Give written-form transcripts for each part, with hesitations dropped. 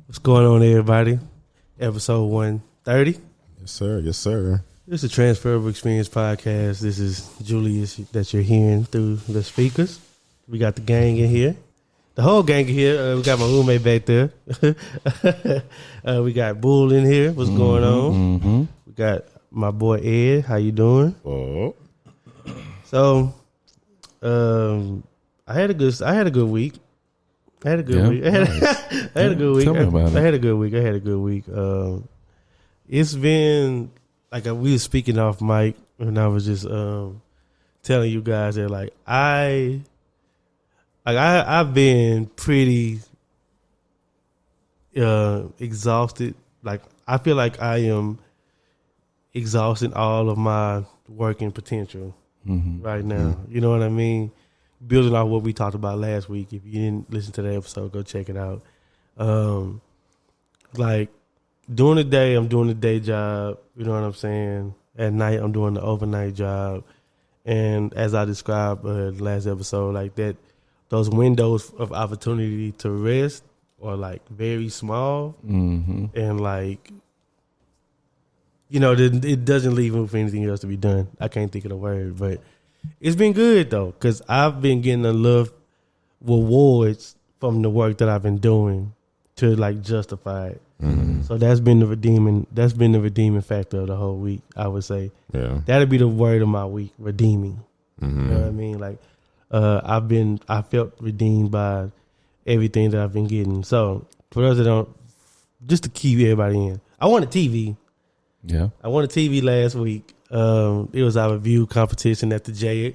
What's going on, everybody? Episode 130. Yes, sir. Yes, sir. This is the Transferable Experience Podcast. This is Julius that you're hearing through the speakers. We got the gang in here. The whole gang in here. We got my roommate back there. We got Bull in here. What's going on? Mm-hmm. We got my boy Ed. How you doing? Oh. So, I had a good week. I had a good week. I had a good week. Tell me about it. I had a good week. It's been like we were speaking off mic, and I was just telling you guys that I've been pretty exhausted. Like I feel like I am exhausting all of my working potential right now. You know what I mean? Building off what we talked about last week. If you didn't listen to that episode, go check it out. Like during the day, I'm doing the day job. You know what I'm saying? At night, I'm doing the overnight job. And as I described last episode, like that, those windows of opportunity to rest are like very small, and like, you know, it doesn't leave room for anything else to be done. I can't think of the word, but it's been good though, because I've been getting enough rewards from the work that I've been doing to like justify it. So that's been the redeeming factor of the whole week, I would say. Yeah. That'd be the word of my week, redeeming. You know what I mean? Like I felt redeemed by everything that I've been getting. So for those that don't, just to keep everybody in, I won a TV. Yeah. I won a TV last week. It was our review competition at the J.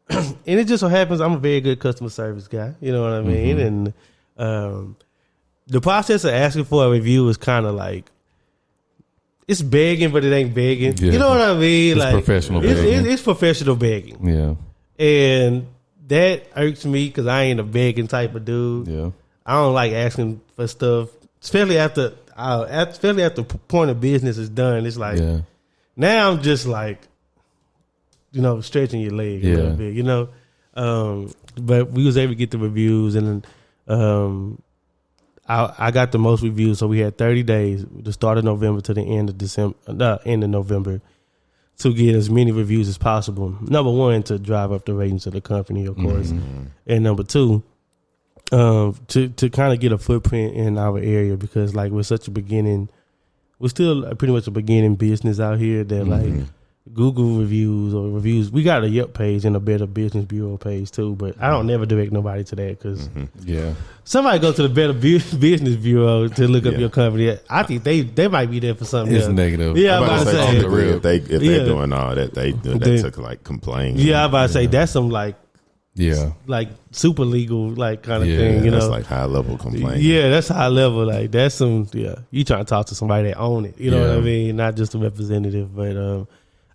And it just so happens I'm a very good customer service guy. You know what I mean? And the process of asking for a review is kind of like, it's begging, but it ain't begging. Yeah. You know what I mean? It's like professional begging. It's professional begging. Yeah. And that irks me because I ain't a begging type of dude. Yeah. I don't like asking for stuff, especially after point of business is done. It's like, now I'm just like, you know, stretching your leg a little bit, you know. But we was able to get the reviews, and I got the most reviews. So we had 30 days, the start of November to the end of November, to get as many reviews as possible. Number one, to drive up the ratings of the company, of course, and number two, to kind of get a footprint in our area, because like we're still pretty much a beginning business out here that like Google reviews. We got a Yelp page and a Better Business Bureau page too, but I don't never direct nobody to that because somebody go to the Better Business Bureau to look up your company. I think they might be there for something It's else. negative. Yeah, I'm about to say if they're doing all that, they took like complain. Yeah, I'm about to say that's some like super legal like kind of thing. You that's know, like high level complaint. Yeah, that's high level. Like that's some. Yeah, you trying to talk to somebody that own it. You know what I mean? Not just a representative, but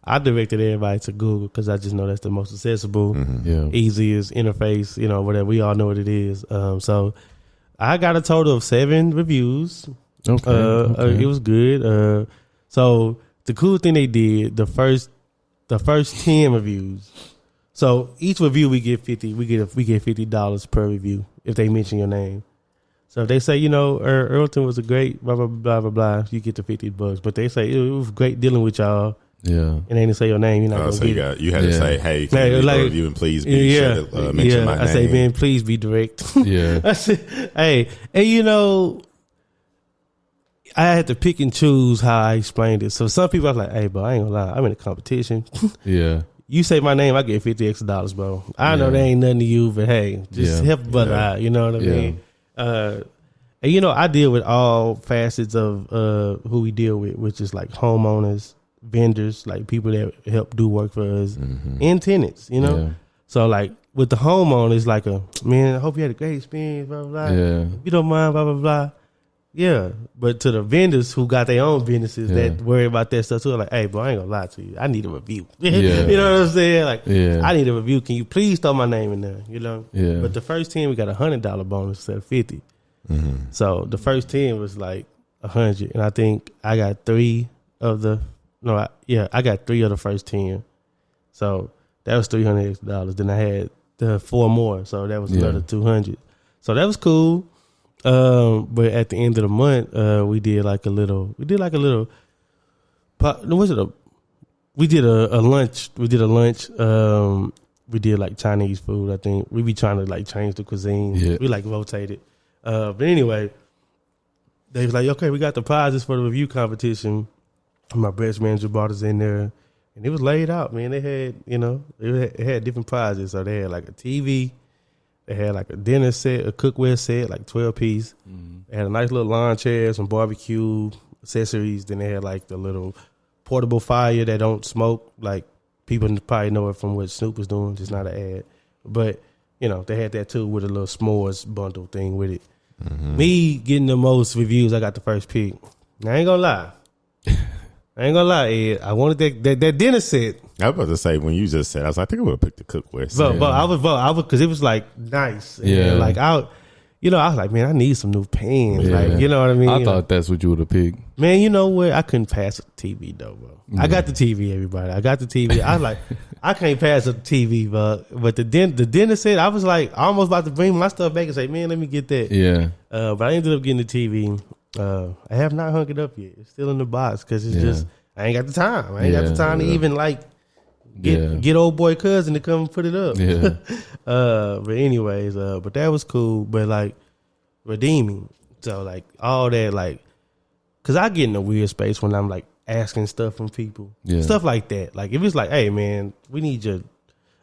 I directed everybody to Google because I just know that's the most accessible, easiest interface. You know, whatever. We all know what it is. So I got a total of 7 reviews. Okay. It was good. So the cool thing they did, the first 10 reviews. So each review we get $50 per review if they mention your name. So if they say, you know, Earlton was a great blah blah blah blah blah, you get the $50. But they say it was great dealing with y'all. Yeah, and they didn't say your name. You're not gonna get it. You had to say, "Hey, can you leave a review and please be sure to mention my name." I say, "Man, please be direct." Yeah, I said, "Hey, and you know, I had to pick and choose how I explained it. So some people I was like, "Hey, bro, I ain't gonna lie, I'm in a competition." Yeah, you say my name, I get $50 extra, bro. I know that ain't nothing to you, but hey, just help a brother out. You know what I mean? And you know, I deal with all facets of who we deal with, which is like homeowners, vendors, like people that help do work for us, and tenants, you know? So like with the homeowners, like man, I hope you had a great experience, blah, blah, blah. If you don't mind, blah, blah, blah. Yeah. But to the vendors who got their own businesses that worry about that stuff too, like, hey, bro, I ain't gonna lie to you. I need a review. You know what I'm saying? Like, I need a review. Can you please throw my name in there? You know? Yeah. But the first 10, we got $100 bonus instead of 50. So the first 10 was like 100, and I think I got 3 of the I got 3 of the first 10. So that was $300. Then I had the 4 more, so that was another 200. So that was cool. But at the end of the month, we did like a little. We did a lunch. We did a lunch. We did like Chinese food. I think we be trying to like change the cuisine. Yeah. We like rotated. But anyway, they was like, okay, we got the prizes for the review competition. My branch manager brought us in there, and it was laid out, man. They had, it had different prizes. So they had like a TV. They had like a dinner set, a cookware set, like 12 piece. Mm-hmm. They had a nice little lawn chair, some barbecue accessories. Then they had like the little portable fire that don't smoke. Like people probably know it from what Snoop was doing, just not an ad. But, they had that too with a little s'mores bundle thing with it. Mm-hmm. Me getting the most reviews, I got the first pick. Now, I ain't gonna lie. Ed. I wanted that dinner set. I was about to say, when you just said, I think I would have picked the cookware set. But I was, because it was like nice. Yeah. And like I was like, man, I need some new pans. Yeah. Like, you know what I mean? I thought that's what you would have picked. Man, you know what? I couldn't pass a TV though, bro. Yeah. I got the TV, everybody. I got the TV. I was like, I can't pass a TV, bro. But the dinner set, I was like, almost about to bring my stuff back and say, man, let me get that. Yeah. But I ended up getting the TV. I have not hung it up yet. It's still in the box because it's just, I ain't got the time. I ain't got the time to even like get old boy cousin to come and put it up. Yeah. But anyways, but that was cool. But like redeeming. So like all that, like, cause I get in a weird space when I'm like asking stuff from people. Yeah. Stuff like that. Like if it's like, hey man, we need your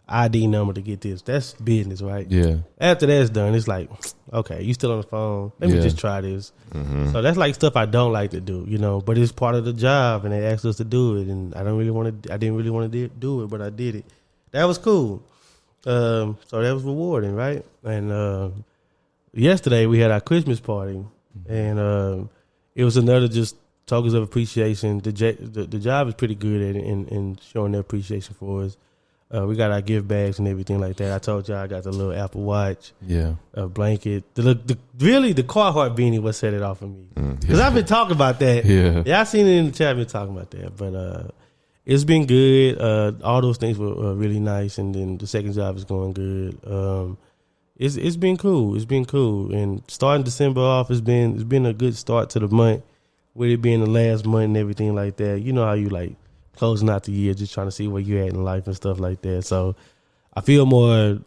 ID number to get this. That's business, right? Yeah. After that's done, it's like, okay, you still on the phone. Let me just try this. Mm-hmm. So that's like stuff I don't like to do, but it's part of the job and they asked us to do it and I didn't really want to do it, but I did it. That was cool. So that was rewarding, right? And yesterday we had our Christmas party and it was another just tokens of appreciation. The job is pretty good at it in showing their appreciation for us. We got our gift bags and everything like that. I told y'all I got the little Apple Watch, a blanket. Really, the Carhartt beanie what set it off for me. Because I've been talking about that. Yeah, I seen it in the chat. I've been talking about that. But it's been good. All those things were really nice. And then the second job is going good. It's been cool. It's been cool. And starting December off, it's been a good start to the month. With it being the last month and everything like that. You know how you like closing out the year, just trying to see where you're at in life and stuff like that. So I feel more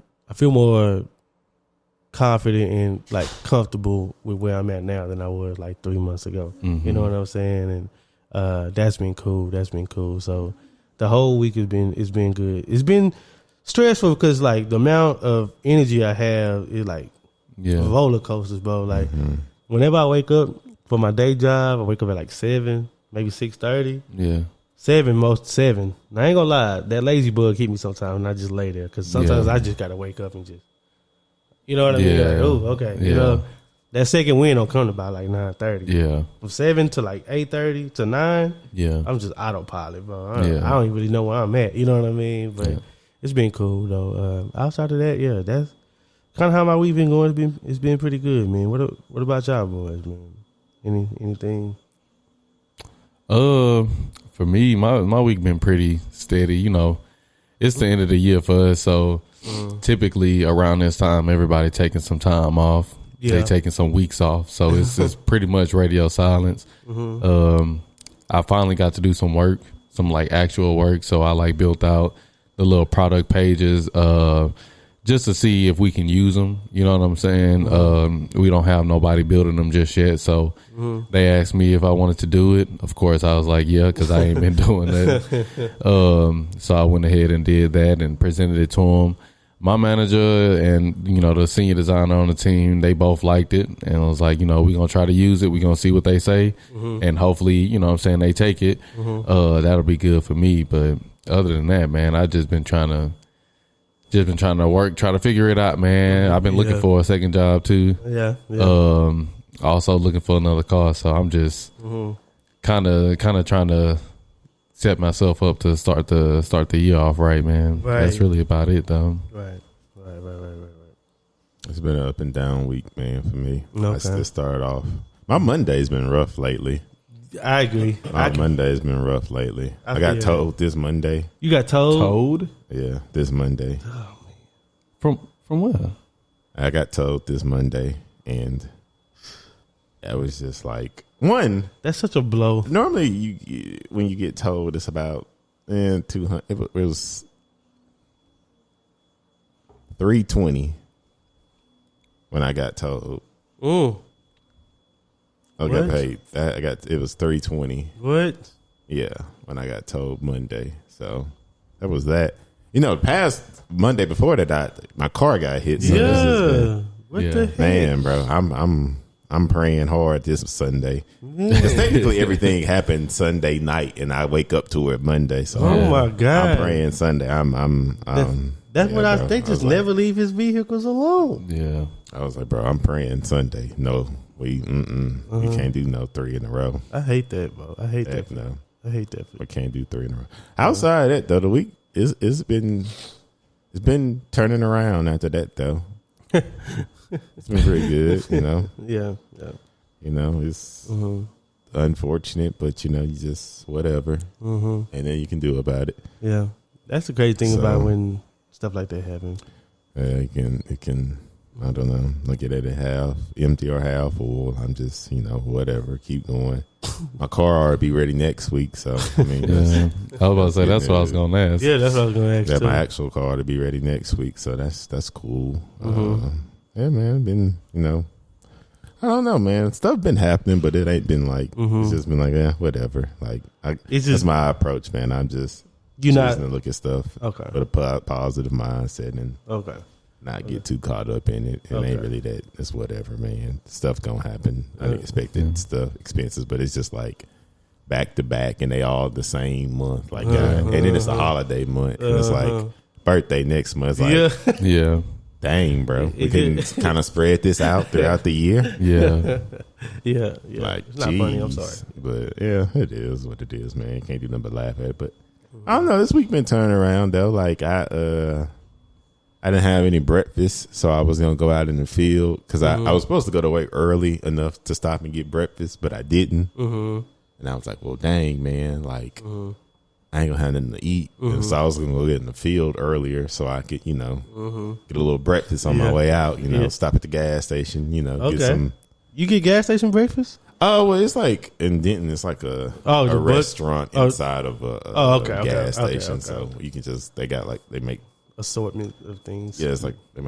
confident and like comfortable with where I'm at now than I was like 3 months ago. Mm-hmm. You know what I'm saying? And that's been cool. That's been cool. So the whole week it's been good. It's been stressful because like the amount of energy I have is like roller coasters, bro. Like whenever I wake up for my day job, I wake up at like 7, maybe 6:30. Yeah. 7. Now, I ain't gonna lie, that lazy bug keep me sometimes and I just lay there because sometimes I just gotta wake up and just, you know what I mean? Like, oh, okay. Yeah. That second wind don't come to about like 9:30. Yeah. From 7 to like 8:30 to 9. Yeah. I'm just autopilot, bro. I don't even really know where I'm at. You know what I mean? But it's been cool though. Outside of that, that's kind of how my week been going. It's been pretty good, man. What about y'all boys, man? Anything? For me, my week been pretty steady. It's the end of the year for us, so typically around this time, everybody taking some time off. Yeah. They taking some weeks off, so it's pretty much radio silence. Mm-hmm. I finally got to do some work, some like actual work. So I like built out the little product pages, just to see if we can use them. You know what I'm saying? Mm-hmm. We don't have nobody building them just yet. So they asked me if I wanted to do it. Of course, I was like, yeah, because I ain't been doing that. So I went ahead and did that and presented it to them. My manager and, the senior designer on the team, they both liked it. And I was like, we're going to try to use it. We're going to see what they say. Mm-hmm. And hopefully, they take it. Mm-hmm. That'll be good for me. But other than that, man, I just been trying to work, try to figure it out, man. I've been looking for a second job too. Yeah. Also looking for another car, so I'm just kind of trying to set myself up to start the year off right, man. Right. That's really about it, though. Right. It's been an up and down week, man, for me. Okay. I still started off. My Monday's been rough lately. I agree. Monday's been rough lately. I got told this Monday. You got told? Told? Yeah, this Monday. Oh, man. From where? I got told this Monday, and It was just like one. That's such a blow. Normally, you when you get told it's about 200. It was 320 when I got told. I got paid. It was 320. What? Yeah, when I got told Monday. So that was that. Past Monday before that, my car got hit. So What the heck? Man, bro, I'm praying hard this Sunday. Because technically everything happened Sunday night, and I wake up to it Monday. So my God, I'm praying Sunday. That's what I think. Just never leave his vehicles alone. Yeah, I was like, bro, I'm praying Sunday. No, you can't do no 3 in a row. I hate that, bro. I hate that. No, I hate that. I can't do 3 in a row. Outside of that, though, the week it's been turning around after that, though. It's been pretty good, Yeah. It's unfortunate, but you just whatever, and then you can do about it. Yeah, that's the great thing about when stuff like that happens. It can. I don't know. Look at it half empty or half full. I'm just whatever. Keep going. My car will be ready next week, so I mean, I was about to say that's what I was gonna ask. Yeah, that's what I was gonna ask. That my actual car to be ready next week, so that's cool. Yeah, man. Been I don't know, man. Stuff been happening, but it ain't been like it's just been like whatever. Like that's my approach, man. I'm just choosing to look at stuff with a positive mindset and not get too caught up in it. It ain't really that. It's whatever, man. Stuff gonna happen, unexpected stuff, expenses, but it's just like back to back, and they all the same month, like and then it's a holiday month, and it's like birthday next month. It's like yeah. Dang, bro. We can kind of spread this out throughout the year. Yeah. Yeah. Like, it's not funny. I'm sorry. But yeah, it is what it is, man. Can't do nothing but laugh at it. But I don't know. This week been turning around, though. Like, I didn't have any breakfast, so I was going to go out in the field because I was supposed to go to work early enough to stop and get breakfast, but I didn't. And I was like, well, dang, man. Like, I ain't gonna have nothing to eat, and so I was gonna go get in the field earlier so I could, get a little breakfast on my way out. Stop at the gas station. Get some. You get gas station breakfast? Oh well, it's like in Denton. It's like a restaurant inside of a gas station. So you can they make assortment of things. Yeah, it's like a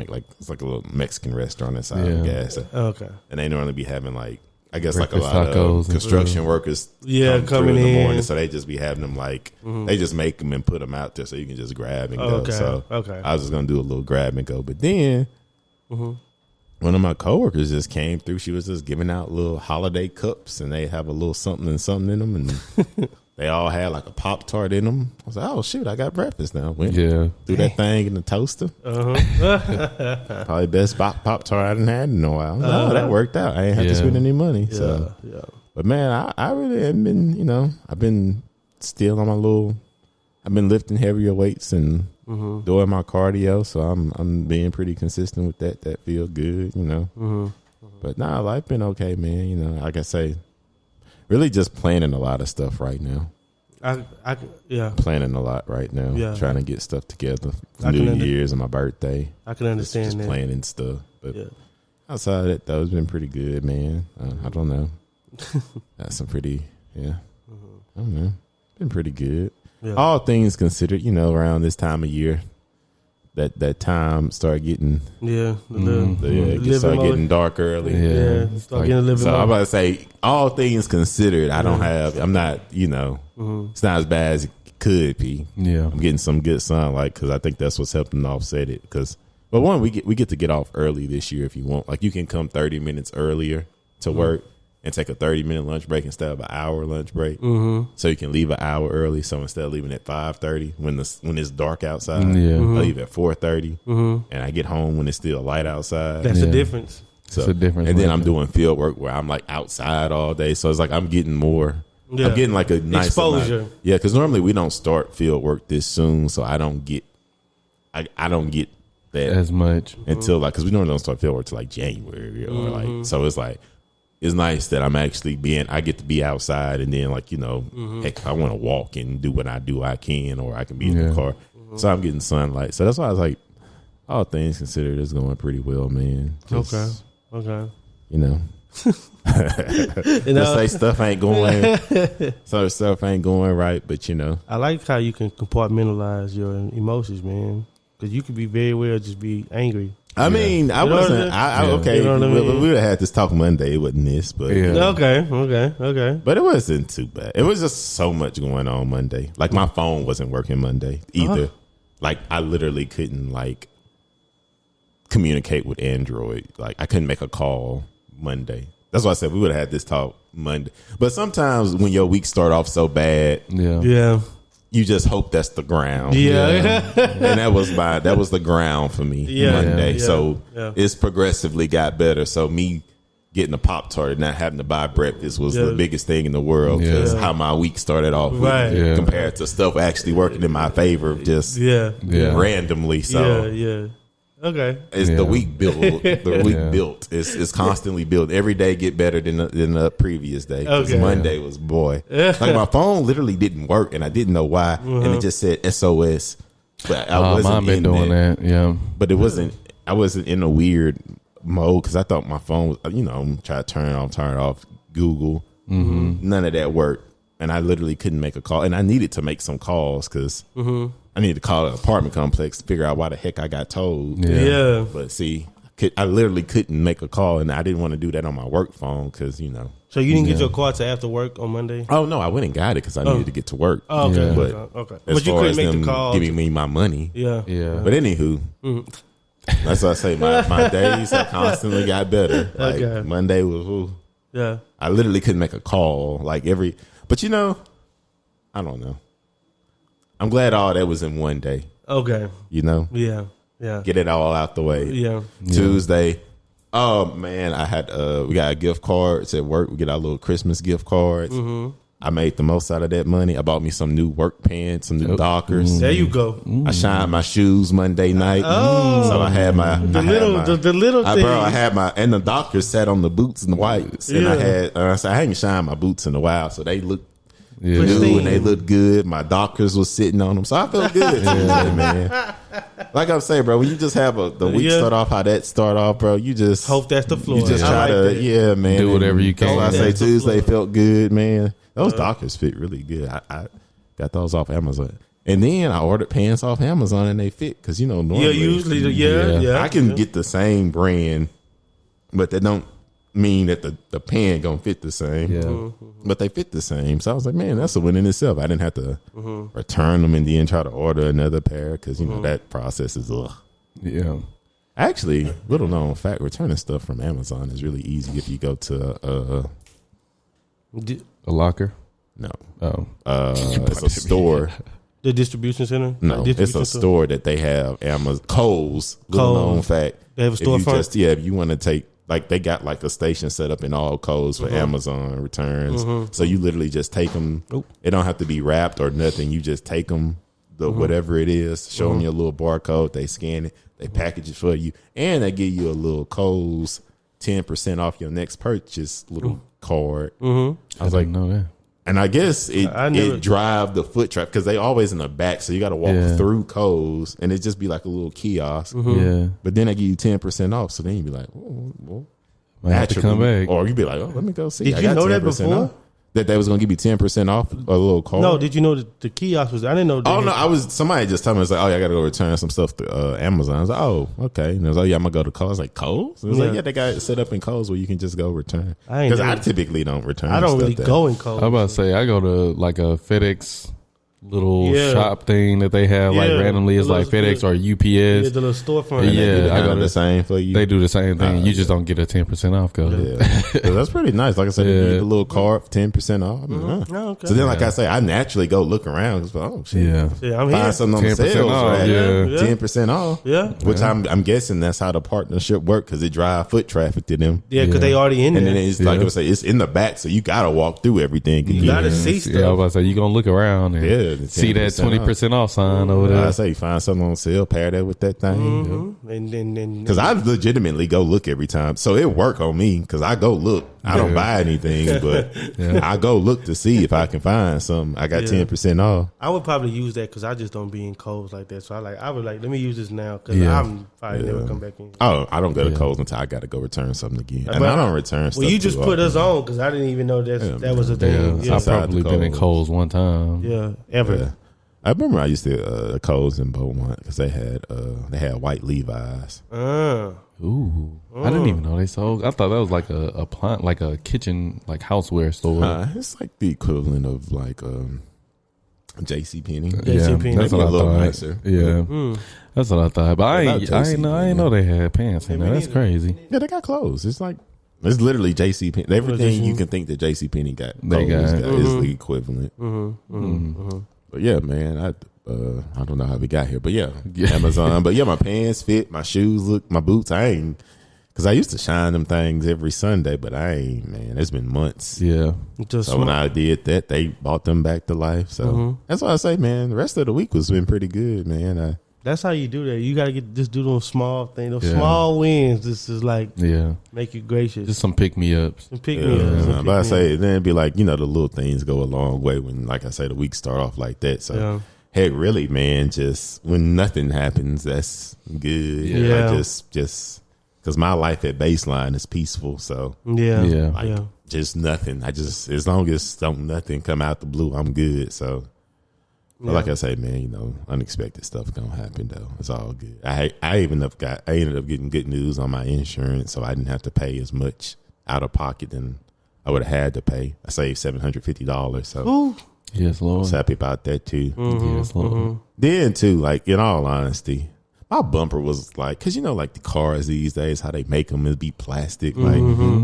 little Mexican restaurant inside of a gas station. Okay, and they normally be having I guess breakfast like a lot of construction workers coming in the morning, so they just be having them they just make them and put them out there so you can just grab and go. So I was just going to do a little grab and go. But then one of my coworkers just came through. She was just giving out little holiday cups, and they have a little something in them, and they all had like a Pop-Tart in them. I was like, oh, shoot, I got breakfast now. Threw that thing in the toaster. Probably best Pop-Tart I done had in a while. Oh, that worked out. I ain't have to spend any money. But man, I really haven't been, I've been still on I've been lifting heavier weights and doing my cardio. So I'm being pretty consistent with that. That feel good, But nah, life been okay, man. Like I say, really just planning a lot of stuff right now. Planning a lot right now. Yeah. Trying to get stuff together. New Year's and my birthday. I can understand just that. Planning stuff. But outside of that, though, it's been pretty good, man. I don't know. That's some pretty, I don't know. Been pretty good. Yeah. All things considered, around this time of year, that time start getting getting dark early. Start getting a little bit more. I'm about to say, all things considered, I'm not, it's not as bad as it could be. Yeah, I'm getting some good sunlight because I think that's what's helping offset it. But one, we get to get off early this year if you want. Like you can come 30 minutes earlier to work and take a 30-minute lunch break instead of an hour lunch break. So you can leave an hour early. So instead of leaving at 5:30 when it's dark outside, I leave at 4:30 and I get home when it's still light outside. That's the difference. So, it's a difference. And then I'm doing field work where I'm like outside all day. So it's like I'm getting more. I'm getting like a nice exposure. Amount. Yeah, because normally we don't start field work this soon, so I don't get that as much until because we normally don't start field work till like January or so it's like. It's nice that I'm actually I get to be outside and then heck, if I want to walk and do what I can, or I can be in the car. So I'm getting sunlight. So that's why I was like, all things considered, it's going pretty well, man. Okay. Just say stuff ain't going. So stuff ain't going right, but I like how you can compartmentalize your emotions, man. Because you could be very well just be angry. I mean, I wasn't. Okay, we would have had this talk Monday. It wasn't this, but okay. But it wasn't too bad. It was just so much going on Monday. Like my phone wasn't working Monday either. Like I literally couldn't communicate with Android. Like I couldn't make a call Monday. That's why I said we would have had this talk Monday. But sometimes when your week start off so bad, you just hope that's the ground. Yeah. And that was the ground for me Monday. Yeah. So it's progressively got better. So me getting a Pop-Tart and not having to buy breakfast was the biggest thing in the world because how my week started off compared to stuff actually working in my favor just randomly. So okay, it's the week built. The week built. It's constantly built. Every day get better than the previous day. Because Monday was like my phone literally didn't work, and I didn't know why, and it just said SOS. But I wasn't been doing that. Yeah, but it wasn't. I wasn't in a weird mode because I thought my phone was. Try to turn it off. Google. Mm-hmm. None of that worked, and I literally couldn't make a call, and I needed to make some calls because. I needed to call an apartment complex to figure out why the heck I got told. Yeah. But see, I literally couldn't make a call, and I didn't want to do that on my work phone because, So you didn't get your car to after work on Monday? Oh, no, I went and got it because I needed to get to work. Oh, okay. But as you couldn't make the call. Giving me my money. Yeah. But anywho, that's why I say my days have constantly got better. Like Monday was, yeah. I literally couldn't make a call but I don't know. I'm glad all that was in one day. Okay. Yeah. Get it all out the way. Yeah. Tuesday. Oh man, I had we got gift cards at work. We get our little Christmas gift cards. Mm-hmm. I made the most out of that money. I bought me some new work pants, some new Dockers. There you go. I shined my shoes Monday night. Oh, so I had the little thing. Bro, I had and the Dockers sat on the boots and the whites, and I had I hadn't shined my boots in a while, so they looked. New and they looked good. My Dockers was sitting on them, so I felt good. Man. Like I'm saying, bro, when you just have the week start off how that start off, bro, you just hope that's the floor. You just try to, man, do whatever you can. I say Tuesday felt good, man. Those Dockers fit really good. I got those off Amazon, and then I ordered pants off Amazon, and they fit because normally, usually, I can get the same brand, but they don't mean that the pant gonna fit the same, but they fit the same. So I was like, man, that's a win in itself. I didn't have to return them and then try to order another pair because that process is Yeah. Actually, little known fact: returning stuff from Amazon is really easy if you go to a locker. No, it's a store. The distribution center. No, it's a store that they have. Kohl's. Little known fact: they have a storefront. If you want to take. Like they got like a station set up in all Kohl's for Amazon returns. So you literally just take them. It don't have to be wrapped or nothing. You just take them, whatever it is, show them your little barcode. They scan it. They package it for you. And they give you a little Kohl's 10% off your next purchase little card. I was like, no, that. And I guess it drive the foot traffic because they always in the back, so you got to walk through Kohl's, and it just be like a little kiosk. Yeah, but then they give you 10% off, so then you be like, oh, well, might have to come back, or you be like, oh, let me go see. Did you know that before? Off. That they was gonna give you 10% off a little card. No, did you know that the kiosk was? I didn't know. Oh no, somebody just told me, it's like, oh yeah, I gotta go return some stuff to Amazon. I was like, oh okay, and I was like, yeah, I'm gonna go to Kohl's. I was like, Kohl's? I was like, yeah, they got it set up in Kohl's where you can just go return. Because I typically don't return. I don't really go in Kohl's. I'm about to say I go to like a FedEx little shop thing that they have like randomly. It's like FedEx or UPS. Yeah, the little storefront. Yeah, I go the same for you. They do the same thing. You just don't get a 10% off code. Yeah, that's pretty nice. Like I said, you get a little card for 10% off. I mean, okay. So then, like I say, I naturally go look around. Cause, oh shit, I'm here. Find something on the sales, off, right? 10% off. Yeah, which I'm guessing that's how the partnership works because it drive foot traffic to them. Yeah, because they already in there. And then it's like I say, it's in the back, so you gotta walk through everything. You gotta see stuff. Yeah, I was about to say you gonna look around and see that 20% off sign over there. I say find something on sale, pair that with that thing. And then because I legitimately go look every time, so it work on me because I go look. I don't buy anything, but I go look to see if I can find something. I got 10% off. I would probably use that because I just don't be in Kohl's like that. So I would let me use this now because I'm probably never come back in. Oh, I don't go to Kohl's until I got to go return something again, and I don't return stuff. Well, you just put us on because I didn't even know that was a thing. I've probably been in Kohl's one time. Yeah, ever. Yeah. I remember I used to Kohl's in Beaumont because they had white Levi's. Ooh, I didn't even know they sold. I thought that was like a plant, like a kitchen, like houseware store. It's like the equivalent of like JCPenney. JCPenney, that's what I thought. Nicer. Yeah, that's what I thought. But I ain't know they had pants in there. That's crazy. Yeah, they got clothes. It's literally JCPenney. Everything you can think that JCPenney got, is the equivalent. But yeah, man, I don't know how we got here, but Amazon. But my pants fit, my shoes look, my boots. Because I used to shine them things every Sunday, but I ain't, man. It's been months. Yeah. So when I did that, they bought them back to life. So that's why I say, man, the rest of the week was been pretty good, man. That's how you do that. You got to just do those small things, those small wins. This is like make you gracious. Just some pick me ups. But I say then it'd be like the little things go a long way when, like I say, the week start off like that. So heck, really, man, just when nothing happens, that's good. Yeah, just because my life at baseline is peaceful. So just nothing. As long as nothing come out the blue, I'm good. So. But like I say, man, unexpected stuff gonna happen though. It's all good. I ended up getting good news on my insurance, so I didn't have to pay as much out of pocket than I would have had to pay. I saved $750. So yes, Lord. I was happy about that too. Yes, Lord. Then too, like in all honesty, my bumper was like, cause like the cars these days, how they make them is be plastic. Like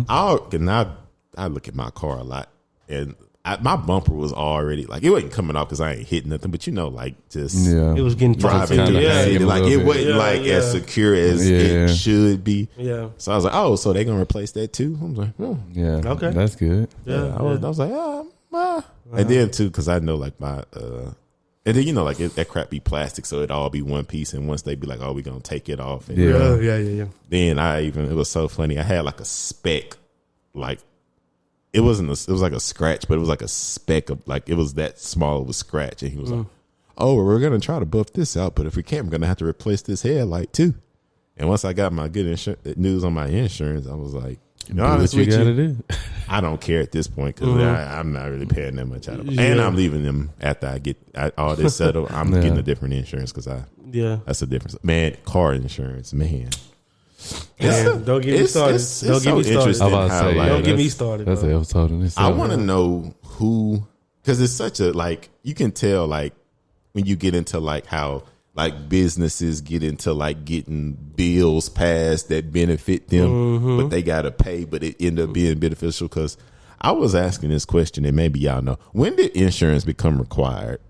I look at my car a lot and. My bumper was already like it wasn't coming off because I ain't hitting nothing, but it was getting driving through the city, like it wasn't as secure as it should be. Yeah. So I was like, so they gonna replace that too? I was like, okay, that's good. Yeah. I was like, and then too because I know like my and then like that crap be plastic, so it all be one piece, and once they be like, we gonna take it off. And, then it was so funny. I had like a speck, like. It was like a scratch, but it was like a speck of like it was that small of a scratch, and he was like, we're gonna try to buff this out, but if we can't, we're gonna have to replace this headlight too. And once I got my good news on my insurance, I was like, what you gotta do. I don't care at this point because I'm not really paying that much out of it, and I'm leaving them after I get all this settled. I'm getting a different insurance because that's a difference, man. Car insurance, man. Don't get me started. Don't get me started. Don't get me started. That's an episode in itself. I want to know who, because it's such a like you can tell like when you get into like how like businesses get into like getting bills passed that benefit them, but they gotta pay, but it end up being beneficial. Because I was asking this question, and maybe y'all know, when did insurance become required?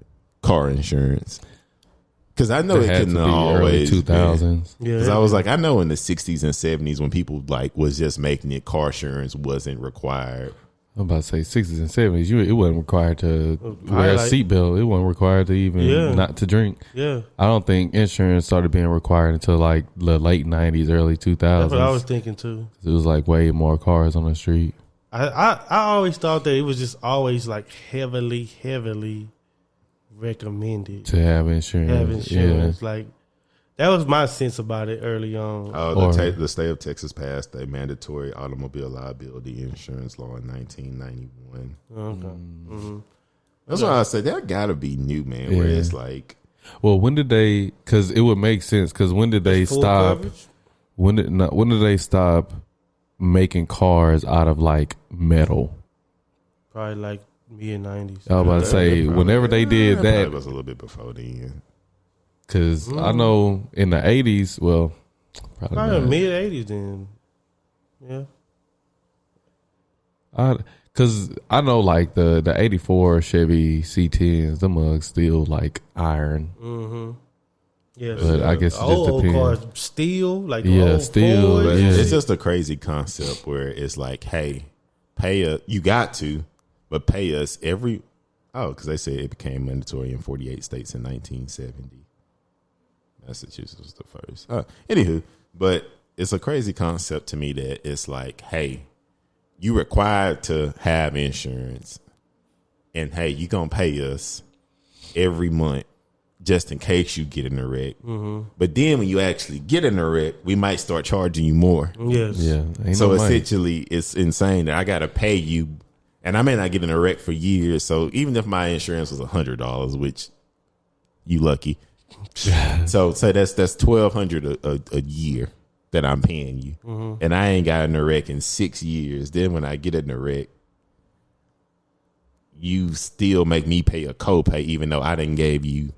Car insurance. Because I know it couldn't always 2000s. Because I was like, I know in the 60s and 70s when people like was just making it, car insurance wasn't required. I'm about to say 60s and 70s. It wasn't required to wear a seatbelt. It wasn't required to even not to drink. Yeah, I don't think insurance started being required until like the late 90s, early 2000s. That's what I was thinking too. It was like way more cars on the street. I always thought that it was just always like heavily recommended to have insurance. Like that was my sense about it early on. The state of Texas passed a mandatory automobile liability insurance law in 1991. Okay. That's why I said that gotta be new, man. Where it's like, well, when did they? Because it would make sense. Because when did they stop? Coverage? When did they stop making cars out of like metal? Probably like mid-90s. I was about to say, whenever they did that, it was a little bit before then. Because I know in the 80s, well, probably mid-80s then. Yeah. Because I know like the 84 Chevy C10s, the mugs still like iron. Yes. But I guess it just depends. Cars, steel, like steel. It's just a crazy concept where it's like, hey, you got to. But pay us because they said it became mandatory in 48 states in 1970. Massachusetts was the first. Anywho, but it's a crazy concept to me that it's like, hey, you required to have insurance, and hey, you gonna pay us every month just in case you get in a wreck. Mm-hmm. But then when you actually get in a wreck, we might start charging you more. Yes. Yeah. So essentially, it's insane that I got to pay you, and I may not get in a wreck for years. So even if my insurance was $100, which you lucky, so that's $1,200 a year that I'm paying you, mm-hmm. and I ain't got in a wreck in 6 years. Then when I get in a wreck, you still make me pay a copay, even though I didn't gave you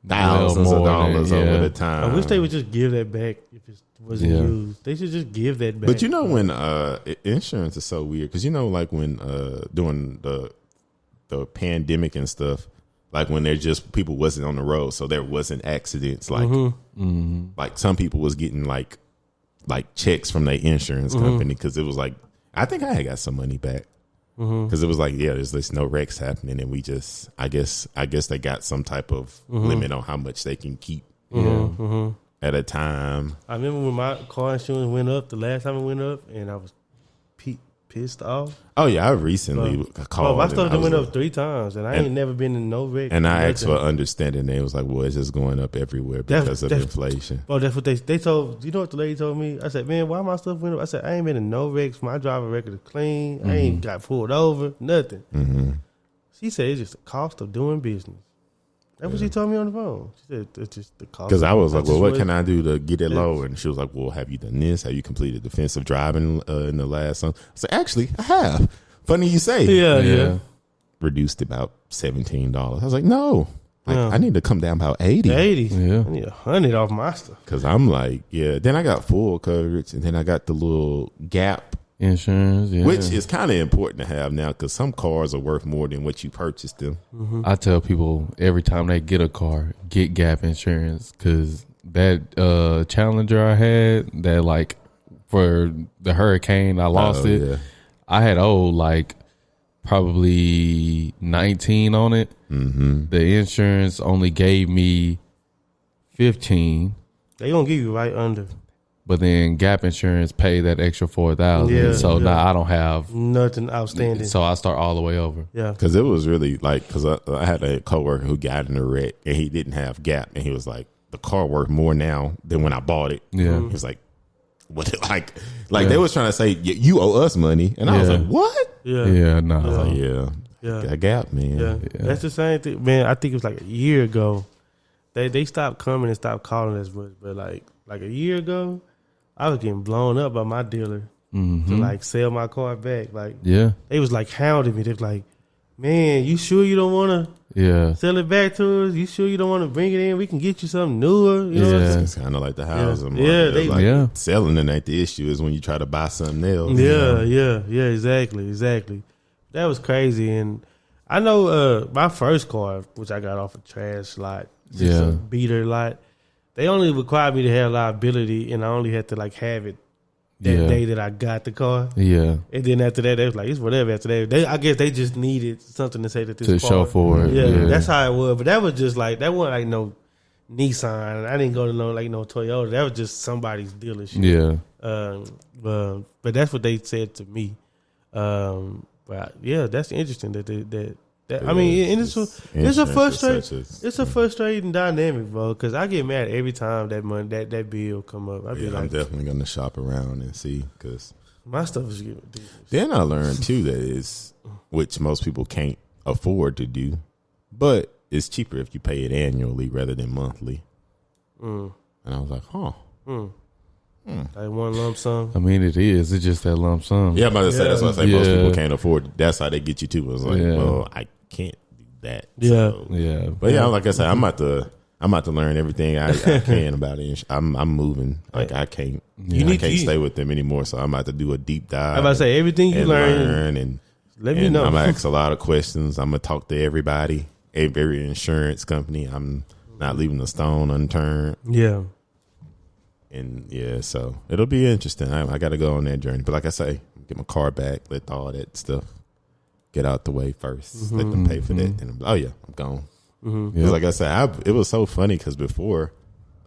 thousands of dollars over the time. I wish they would just give that back if it wasn't used. They should just give that back. But you know when insurance is so weird, because you know like when during the pandemic and stuff, like when there just people wasn't on the road, so there wasn't accidents. Like like some people was getting like checks from their insurance company because it was like I think I had got some money back. Because it was like, there's no wrecks happening, and we just, I guess they got some type of limit on how much they can keep at a time. I remember when my car insurance went up the last time it went up, and I was pissed off. Oh yeah, I recently called. My stuff went up 3 times, and I ain't never been in no wreck. And I asked for understanding. They was like, "Well, it's just going up everywhere because of inflation." Oh, that's what they told. You know what the lady told me? I said, "Man, why my stuff went up?" I said, "I ain't been in no wrecks. My driver record is clean. I ain't got pulled over. Nothing." Mm-hmm. She said it's just the cost of doing business. That's what she told me on the phone. She said it's just the cost. Because I was like, well, what can I do to get it low? And she was like, well, have you done this? Have you completed defensive driving in the last one? I said, actually, I have. Funny you say. Yeah. Reduced about $17. I was like, no. I need to come down about 80. 80. Yeah. I need 100 off my stuff. Because I'm like, Then I got full coverage, and then I got the little gap insurance, which is kind of important to have now because some cars are worth more than what you purchased them. Mm-hmm. I tell people every time they get a car, get gap insurance, because that Challenger I had, that like for the hurricane, I lost it. Yeah. I had like probably 19 on it. Mm-hmm. The insurance only gave me 15. They gonna give you right under. But then Gap Insurance paid that extra $4,000. So now I don't have nothing outstanding. So I start all the way over. Yeah. Because it was really like, because I had a coworker who got in a wreck and he didn't have Gap. And he was like, the car worth more now than when I bought it. Yeah. He was like, what? Like they was trying to say, you owe us money. And I was like, what? Yeah. Yeah, no. I was like, got Gap, man. Yeah. That's the same thing. Man, I think it was like a year ago. They stopped coming and stopped calling us. But like a year ago, I was getting blown up by my dealer to like sell my car back. Like, they was like hounding me. They was like, man, you sure you don't want to sell it back to us? You sure you don't want to bring it in? We can get you something newer. You know what I'm saying? It's kind of like the housing market. Yeah, they selling it ain't the issue. Is when you try to buy something else. Yeah, exactly. That was crazy. And I know my first car, which I got off a trash lot, just a beater lot. They only required me to have liability, and I only had to like have it that day that I got the car. Yeah. And then after that, they was like, it's whatever. After that, I guess they just needed something to say that this to show for it. Yeah, that's how it was. But that was just like, that wasn't like no Nissan. I didn't go to no Toyota. That was just somebody's dealership. Yeah. But that's what they said to me. But yeah, that's interesting that I mean, it's a frustrating dynamic, bro. Because I get mad every time that bill come up. I be like, I'm definitely gonna shop around and see, because my stuff is getting ridiculous. Then I learned too that is which most people can't afford to do, but it's cheaper if you pay it annually rather than monthly. And I was like, like one lump sum. I mean, it is. It's just that lump sum. Yeah, I'm about to say that's why I say most people can't afford it. That's how they get you too. I was like, well, I can't do that. But like I said, I'm about to learn everything I can about it. I'm moving. Like I can't stay with them anymore. So I'm about to do a deep dive. I'm about to say everything you learn and let me know. I'm gonna ask a lot of questions. I'm gonna talk to everybody, every insurance company. I'm not leaving a stone unturned. Yeah. And so it'll be interesting. I got to go on that journey. But like I say, get my car back, let all that stuff get out the way first. Let them pay for that. Then I'm gone. Like I said, it was so funny because before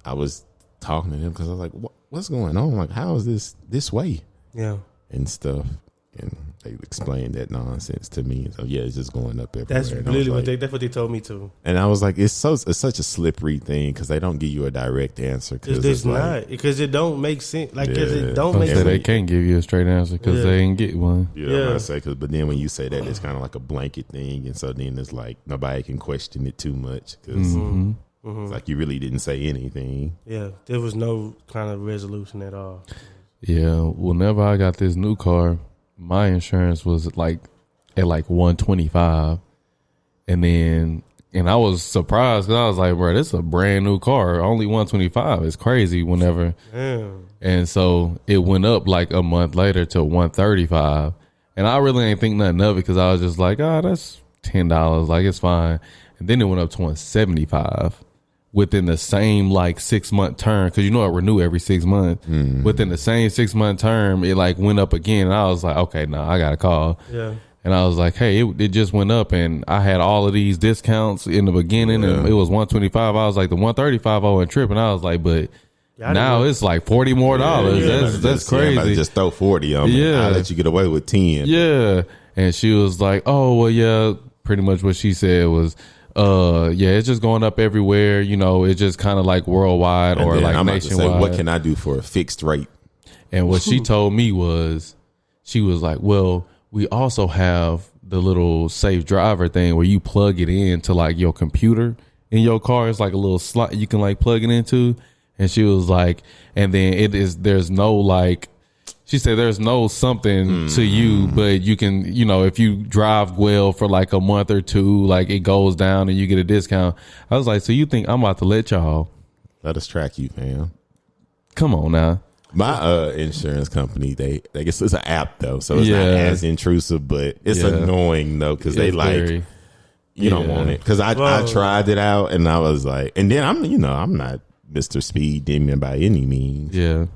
I was talking to them because I was like, what's going on? Like, how is this way? Yeah. And stuff. And they explained that nonsense to me. So yeah, it's just going up everywhere. That's literally that's what they told me too. And I was like, it's such a slippery thing because they don't give you a direct answer. Because it's not, because it don't make sense. Like, because it don't make sense. They can't give you a straight answer because they ain't get one. Yeah, I say, but then when you say that, it's kind of like a blanket thing, and so then it's like nobody can question it too much because it's like you really didn't say anything. Yeah, there was no kind of resolution at all. Yeah, whenever I got this new car, my insurance was like at like $125, and I was surprised because I was like, bro, this is a brand new car. Only $125 is crazy. Whenever, and so it went up like a month later to $135, and I really ain't think nothing of it because I was just like, oh, that's $10, like it's fine. And then it went up to $175 within the same like 6 month term, because I renew every 6 months. Within the same 6 month term, it like went up again, and I was like, okay, I gotta call. Yeah. And I was like, hey, it just went up, and I had all of these discounts in the beginning, and it was $125. I was like, the $135 I wasn't tripping. I was like, but now it's like $40 more. That's crazy. Yeah, just throw 40 on me. I'll let you get away with 10. Yeah. And she was like, oh, well, yeah. Pretty much what she said was, it's just going up everywhere. It's just kind of like worldwide or like I'm nationwide. Say, what can I do for a fixed rate? And what she told me was, she was like, well, we also have the little safe driver thing where you plug it into like your computer in your car. It's like a little slot you can like plug it into. And she was like, and then there's no like, she said there's no something to you, but you can, if you drive well for like a month or two, like it goes down and you get a discount. I was like, so you think I'm about to let us track you, fam? Come on now. My insurance company, they guess it's an app though, so it's not as intrusive, but it's annoying though because they like you don't want it. Because I tried it out and I was like, and then I'm not Mr. Speed Demon by any means. Yeah.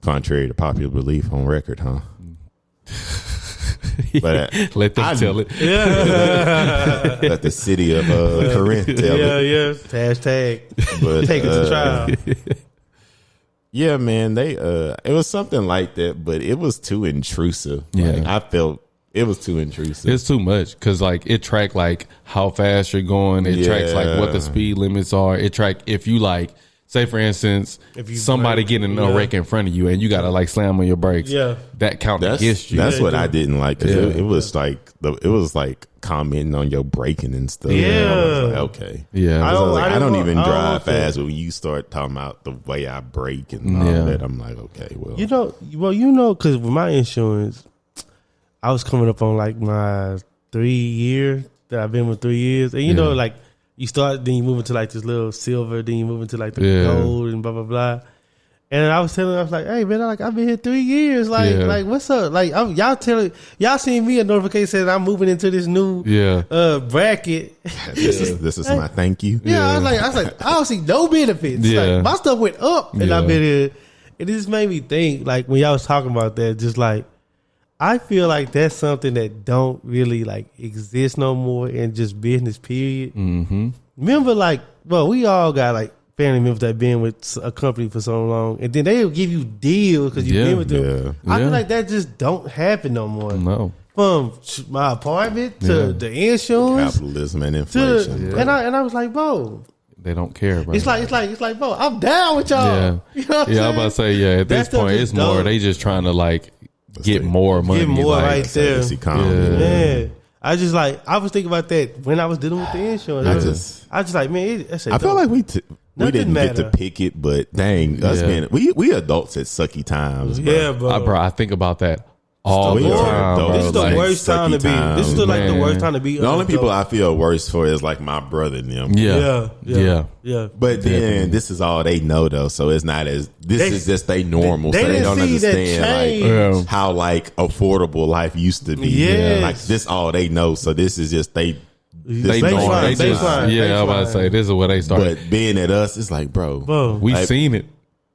Contrary to popular belief on record, huh? But let them tell it. Yeah. Let the city of Corinth tell it. Yeah. Hashtag. But, take it to trial. Yeah, man. It was something like that, but it was too intrusive. Yeah. Like, I felt it was too intrusive. It's too much because like it tracked like how fast you're going. It tracks like what the speed limits are. It track if you like. Say for instance, if somebody getting a wreck in front of you and you gotta like slam on your brakes, that count against you. That's what I didn't like. Cause it was like commenting on your braking and stuff. Yeah, I was like, okay. Yeah, I don't even drive fast. But when you start talking about the way I brake and all that, I'm like, okay, well, because with my insurance, I was coming up on like my 3 year that I've been with 3 years, and like. You start, then you move into like this little silver, then you move into like the gold and blah, blah, blah. And I was telling them, I was like, hey, man, I've been here 3 years. Like, what's up? Like, y'all seen me a notification saying I'm moving into this new bracket. This is my thank you. Yeah, I was like, I don't see no benefits. Yeah. Like, my stuff went up and I've been here. It just made me think, like, when y'all was talking about that, just like, I feel like that's something that don't really like exist no more in just business period. Mm-hmm. Remember, like, we all got like family members that been with a company for so long, and then they'll give you deals because you've been with them. I feel like that just don't happen no more. No. From my apartment to the insurance, capitalism and inflation, and I was like, bro. They don't care, bro. It's like, bro, I'm down with y'all. Yeah, you know what I'm about to say, at this point, it's more. They just trying to like. Get more money. Get more like, right there. Yeah. I was thinking about that when I was dealing with the insurance. I just like, man. I feel like we didn't get to pick it, but dang, us being we adults at sucky times. Bro. Yeah, bro. I think about that all the time. This is the worst time to be. This is like the worst time to be. The only people I feel worse for is like my brother and them. Yeah. But then this is all they know though, so it's not as is just they normal, so they don't understand like how like affordable life used to be. Yes. Like this all they know, so this is just they baseline. Yeah, I was about to say this is what they started. But being at us, it's like, bro, we've seen it.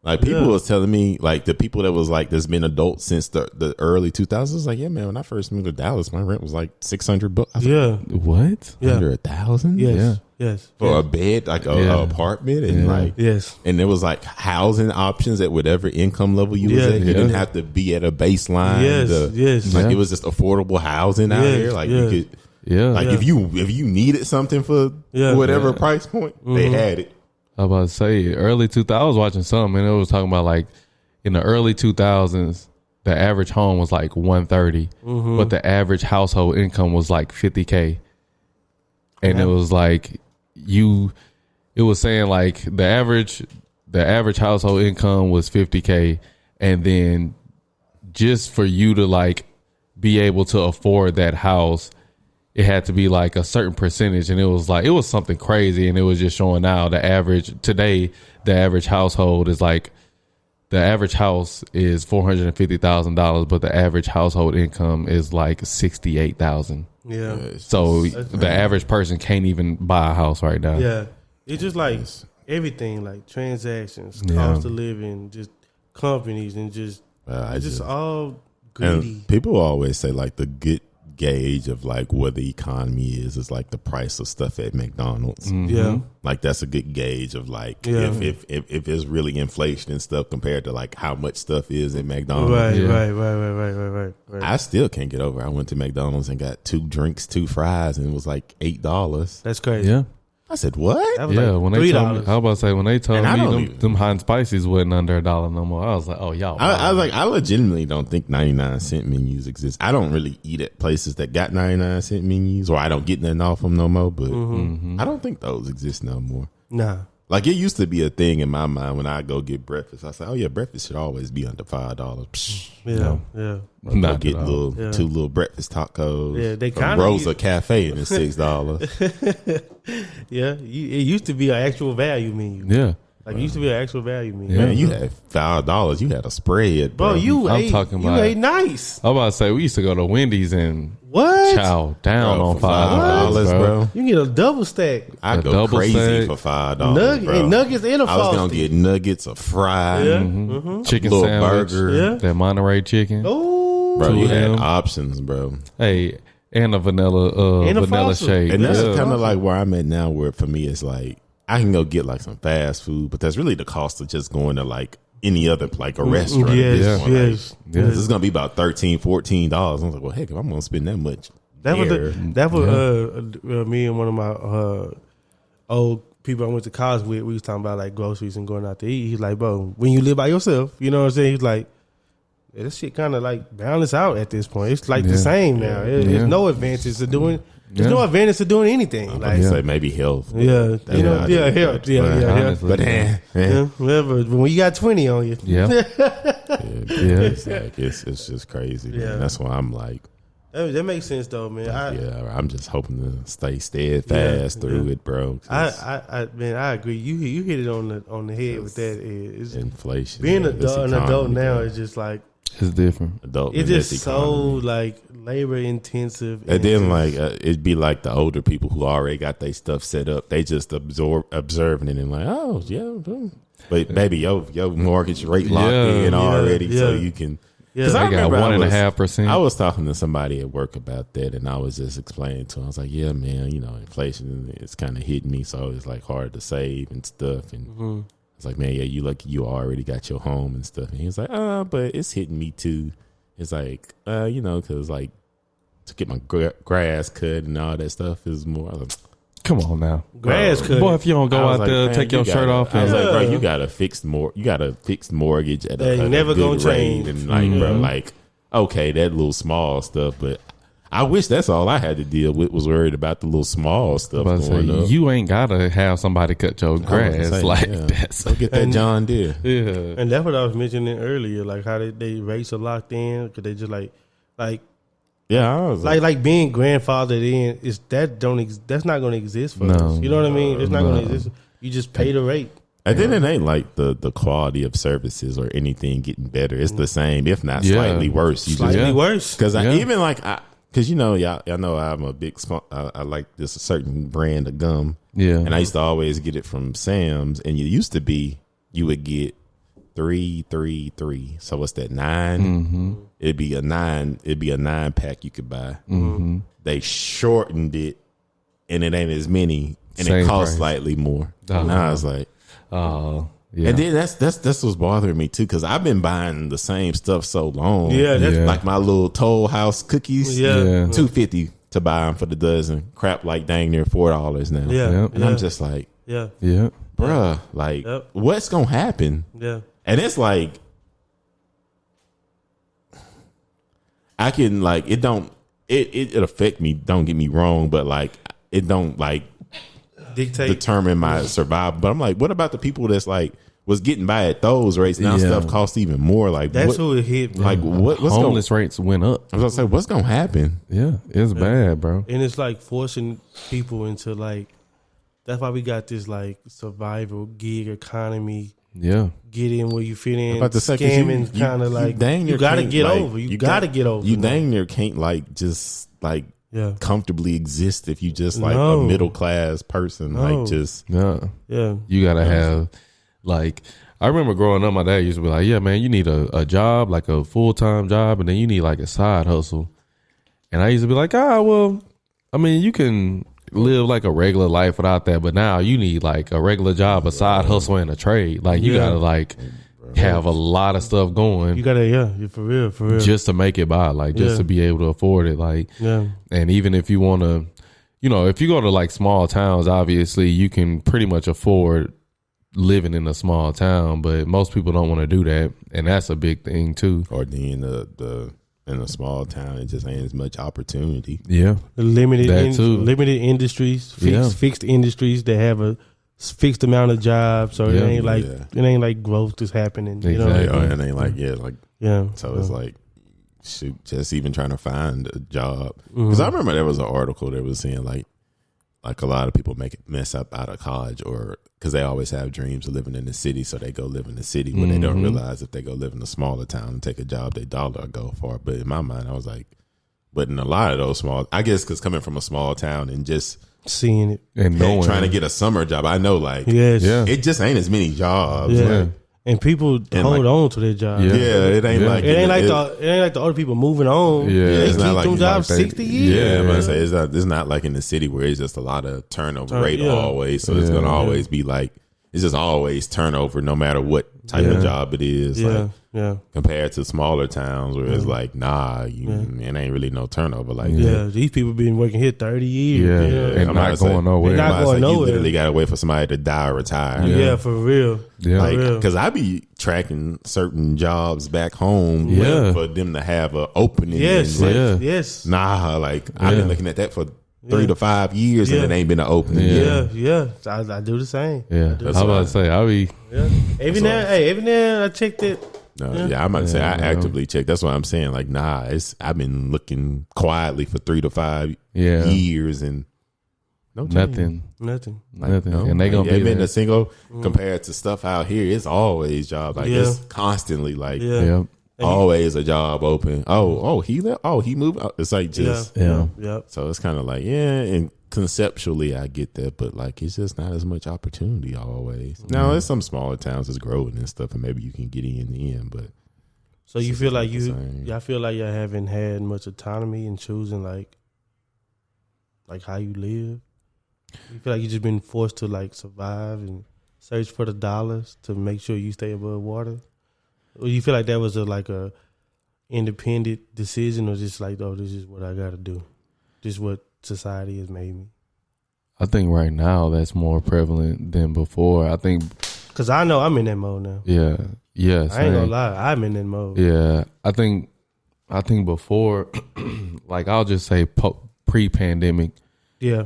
Like people was telling me, like the people that was like that's been adults since the early 2000s. Like, yeah, man, when I first moved to Dallas, my rent was like $600. Yeah, like, what? Under $1,000? Yes, yes. For a bed, like a apartment, and like and there was like housing options at whatever income level you was at. You didn't have to be at a baseline. Like it was just affordable housing out here. Like you could. Yeah, like if you needed something for whatever price point, they had it. I was about to say early 2000s. I was watching something and it was talking about like in the early 2000s, the average home was like 130, but the average household income was like 50K, and it was like it was saying like the average household income was 50K, and then just for you to like be able to afford that house, it had to be like a certain percentage, and it was something crazy, and it was just showing now the average household is like, the average house is $450,000, but the average household income is like $68,000. Yeah. So the average person can't even buy a house right now. Yeah. It's just like everything, like transactions, cost of living, just companies, and just it's just all greedy. And people always say like the good gauge of like where the economy is like the price of stuff at McDonald's. Yeah, like that's a good gauge of like if there's really inflation and stuff compared to like how much stuff is at McDonald's. Right. I still can't get over. I went to McDonald's and got 2 drinks, 2 fries, and it was like $8. That's crazy. Yeah. I said, what? When they told me, I was about to say, when they told me them hot and spices wasn't under $1 no more, I was like, oh, y'all. I was like, I legitimately don't think 99-cent menus exist. I don't really eat at places that got 99-cent menus, or I don't get nothing off them no more, but I don't think those exist no more. Nah. Like it used to be a thing in my mind when I go get breakfast. I say, oh yeah, breakfast should always be under $5. Psh, yeah. Not get 2 little breakfast tacos. Yeah, they kind of Rosa Cafe and it's $6. Yeah, it used to be an actual value menu. Yeah, like it used to be an actual value menu. Man, you had $5. You had a spread, bro. You ate nice. I was about to say we used to go to Wendy's and chow down on $5, bro. You get a double stack. I go crazy for $5. Nuggets and a Frosty. I was gonna get nuggets, a fry, chicken sandwich, that Monterey chicken. Oh, bro, you had options, bro. Hey, and a vanilla shake, and that's kind of like where I'm at now. Where for me, it's like I can go get like some fast food, but that's really the cost of just going to like any other like a restaurant. Yes. This is gonna be about $13, $14. I was like, well, heck, if I'm gonna spend that much, that was me and one of my old people I went to college with. We was talking about like groceries and going out to eat. He's like, bro, when you live by yourself, you know what I'm saying? He's like, this shit kind of like balance out at this point. It's like the same now. There's no advantage to doing. There's no advantage to doing anything. I'm like say maybe health. Health. Yeah. But when you got 20 on you, it's like it's just crazy. Yeah, man. That's why I'm like. That makes sense though, man. I'm just hoping to stay steadfast through it, bro. I agree. You hit it on the head with that. It's inflation. Being an adult now is just like. It's different. It's just so like labor intensive, and then like it'd be like the older people who already got their stuff set up. They just observing it and like, oh yeah, but baby, your mortgage rate locked in already, so you can. Because I got 1.5%. I was talking to somebody at work about that, and I was just explaining to him. I was like, yeah, man, inflation is kind of hitting me, so it's like hard to save and stuff, and. It's like, man, you lucky you already got your home and stuff. And he was like, but it's hitting me too. It's like, because like to get my grass cut and all that stuff is more. Like, come on now, grass cut. Boy, if you don't go out there, take your shirt off. I was like, bro, you got a fixed mortgage at a never good gonna change. And like, bro, like, okay, that little small stuff, but. I wish that's all I had to deal with was worried about the little small stuff going up. You ain't gotta have somebody cut your grass that. So get that John Deere. Yeah, and that's what I was mentioning earlier, like how they rates are locked in because they just like yeah, I was like being grandfathered in is that's not going to exist for us. You know what I mean? It's not going to exist. You just pay the rate. And then it ain't like the quality of services or anything getting better. It's the same, if not slightly worse. Slightly worse. Because even like because y'all know I'm a big I like this certain brand of gum. Yeah. And I used to always get it from Sam's, and it used to be you would get 333. So what's that? 9? Mm-hmm. It'd be a 9-pack you could buy. Mm-hmm. They shortened it, and it ain't as many, and Same it costs price. slightly more. And I was like, oh. Yeah. And then that's what's bothering me too, because I've been buying the same stuff so long. Yeah, that's like my little Toll House cookies. Yeah. $2.50 to buy them for the dozen. Crap, like dang near $4 now. Yeah, and I'm just like, bruh, like what's gonna happen? Yeah, and it's like I can like it don't it affect me. Don't get me wrong, but like it don't like determine my survival. But I'm like, what about the people that's like was getting by at those rates? Now stuff costs even more. Like that's who it hit. Bro. Like what's homeless rates went up. I was gonna say, what's gonna happen? Yeah, it's bad, bro. And it's like forcing people into like. That's why we got this like survival gig economy. Yeah, get in where you fit in. About to say, scamming kind of like you gotta get like, over. You gotta get over. You dang near can't like just like comfortably exist if you just like a middle class person. Like just You gotta have like. I remember growing up, my dad used to be like, "Yeah, man, you need a job, like a full-time job, and then you need like a side hustle." And I used to be like, well, I mean, you can live like a regular life without that, but now you need like a regular job, a side hustle, and a trade. Like you gotta like have a lot of stuff going. You gotta for real, just to make it by, like just to be able to afford it. Like, and even if you want to, you know, if you go to like small towns, obviously you can pretty much afford living in a small town, but most people don't want to do that, and that's a big thing too. Or then in a small town, it just ain't as much opportunity. Yeah, limited industries, fixed industries that have a fixed amount of jobs, so it ain't like growth is happening. Exactly. You know? And it ain't like So it's like shoot, just even trying to find a job. Because I remember there was an article that was saying like a lot of people mess up out of college, or because they always have dreams of living in the city, so they go live in the city when they don't realize if they go live in a smaller town and take a job, they dollar go far. But in my mind, I was like, but in a lot of those small, I guess because coming from a small town and just seeing it and knowing, trying to get a summer job, I know like it just ain't as many jobs. Like, and people hold on to their job. It ain't like the other people moving on. It's keep not like them jobs 60 years. I'm say it's not like in the city where it's just a lot of turnover rate always. So it's gonna always be like it's just always turnover, no matter what type of job it is. Compared to smaller towns where it's like, it ain't really no turnover. Like these people been working here 30 years. And not going nowhere. You literally got to wait for somebody to die or retire. Yeah, for real. Yeah, because I be tracking certain jobs back home for them to have an opening. Yes. I've been looking at that for 3 to 5 years and it ain't been an opening. I do the same. I was about to say, I'll be every now I checked it. I'm about to say I actively check. That's what I'm saying. Like, I've been looking quietly for 3 to 5 years and nothing. And they gonna be been a single compared to stuff out here. It's always job. Like it's constantly like always a job open. He left. He moved. It's like just So it's kind of like and conceptually I get that, but like it's just not as much opportunity always. Now there's some smaller towns that's growing and stuff, and maybe you can get in the end. But so you feel like I feel like you haven't had much autonomy in choosing like how you live. You feel like you just been forced to like survive and search for the dollars to make sure you stay above water. Or you feel like that was a independent decision, or just like, this is what I got to do. This is what society has made me. I think right now that's more prevalent than before. I think because I know I'm in that mode now. Yeah. I ain't gonna lie, I'm in that mode. Yeah, I think before, like I'll just say pre-pandemic. Yeah,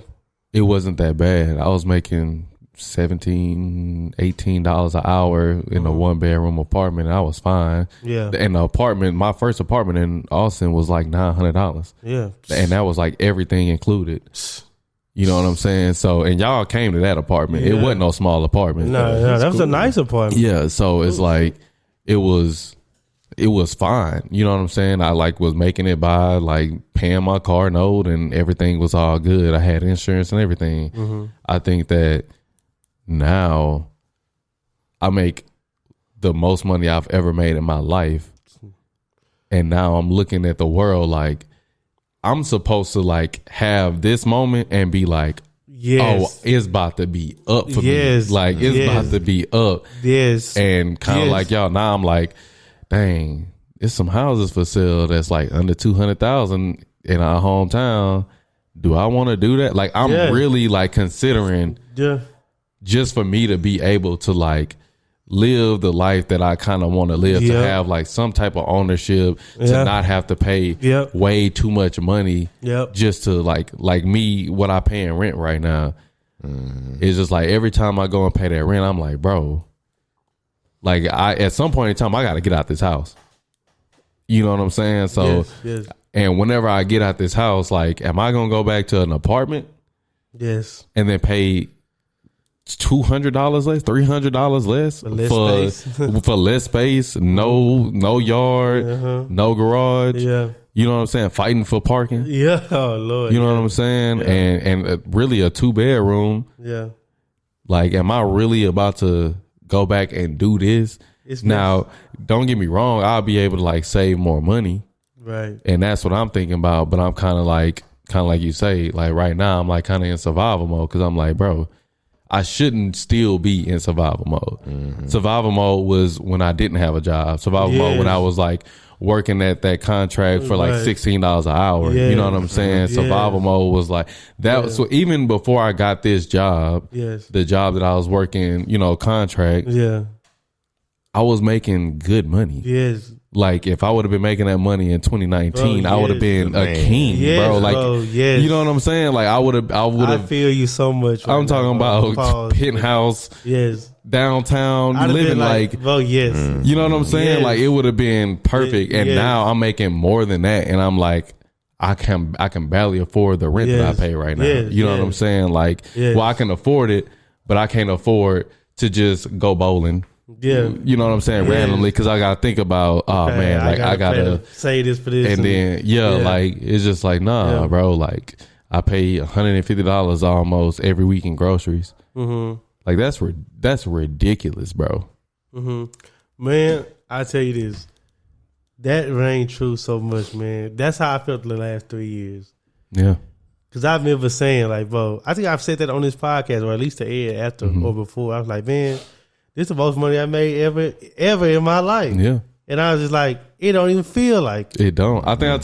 it wasn't that bad. I was making $17, $18 an hour in a 1-bedroom apartment, and I was fine. Yeah. And the apartment, my first apartment in Austin was like $900. Yeah. And that was like everything included. You know what I'm saying? So, and y'all came to that apartment. It wasn't no small apartment. No, that was a nice apartment. Yeah. So it's like, it was fine. You know what I'm saying? I like was making it by like paying my car note, and everything was all good. I had insurance and everything. I think that now I make the most money I've ever made in my life. And now I'm looking at the world like I'm supposed to like have this moment and be like, yes. Oh, it's about to be up for me. Like it's about to be up. Yes. And kind of like y'all, now I'm like, dang, it's some houses for sale that's like under 200,000 in our hometown. Do I want to do that? Like I'm really like considering just for me to be able to like live the life that I kind of want to live, to have like some type of ownership, to not have to pay way too much money just to like me, what I pay in rent right now. It's just like every time I go and pay that rent, I'm like, bro, like at some point in time, I got to get out this house. You know what I'm saying? So, and whenever I get out this house, like, am I going to go back to an apartment? Yes. And then pay $200 less, $300 less for less space, no yard, no garage. You know what I'm saying? Fighting for parking. Oh Lord. You know what I'm saying? And really a 2-bedroom. Like, am I really about to go back and do this? Now, don't get me wrong, I'll be able to like save more money. Right. And that's what I'm thinking about. But I'm kind of like you say, like right now I'm like kind of in survival mode, because I'm like, bro, I shouldn't still be in survival mode. Survival mode was when I didn't have a job. Survival mode when I was like working at that contract for like $16 an hour. You know what I'm saying? Survival mode was like that. So even before I got this job, the job that I was working, you know, contract, I was making good money. Like if I would have been making that money in 2019, I would have been a king, bro. Like, you know what I'm saying? Like I would have. I feel you so much. I'm talking about penthouse, downtown, living like, you know what I'm saying? Like it would have been perfect. And now I'm making more than that, and I'm like, I can barely afford the rent that I pay right now. You know what I'm saying? Like, well, I can afford it, but I can't afford to just go bowling. You know what I'm saying? Randomly, because I gotta think about, man, like I gotta say this for this, and then like it's just like, nah, bro. Like I pay $150 almost every week in groceries. Like that's ridiculous, bro. Man, I tell you this, that rang true so much, man. That's how I felt the last 3 years. Because I remember saying, like, bro, I think I've said that on this podcast, or at least to Ed after or before. I was like, man, this is the most money I made ever in my life. And I was just like, it don't even feel like it. Don't. I think I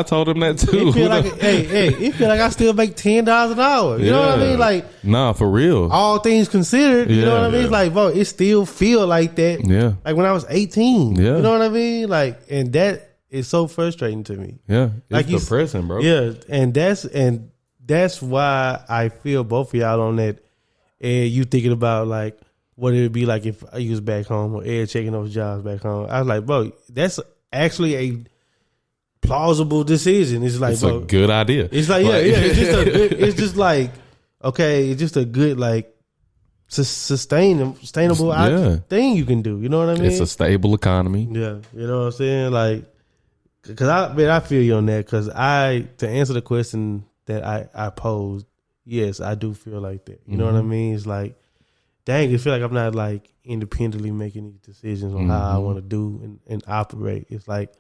told him that too. It feel like it feel like I still make $10 an hour. You know what I mean? Like, nah, for real. All things considered, you know what I mean? It's like, bro, it still feel like that. Like when I was 18. You know what I mean? Like, and that is so frustrating to me. It's like depressing, bro. And that's why I feel both of y'all on that. And you thinking about like what it would be like if I was back home, or Ed checking those jobs back home. I was like, bro, that's actually a plausible decision. It's like, it's bro, a good idea. It's like, it's just like, okay, it's just a good like sustainable thing you can do. You know what I mean? It's a stable economy. You know what I'm saying? Like, because I feel you on that. Because to answer the question that I posed, yes, I do feel like that. You know what I mean? It's like, dang, I feel like I'm not like independently making these decisions on how I want to do and operate. It's like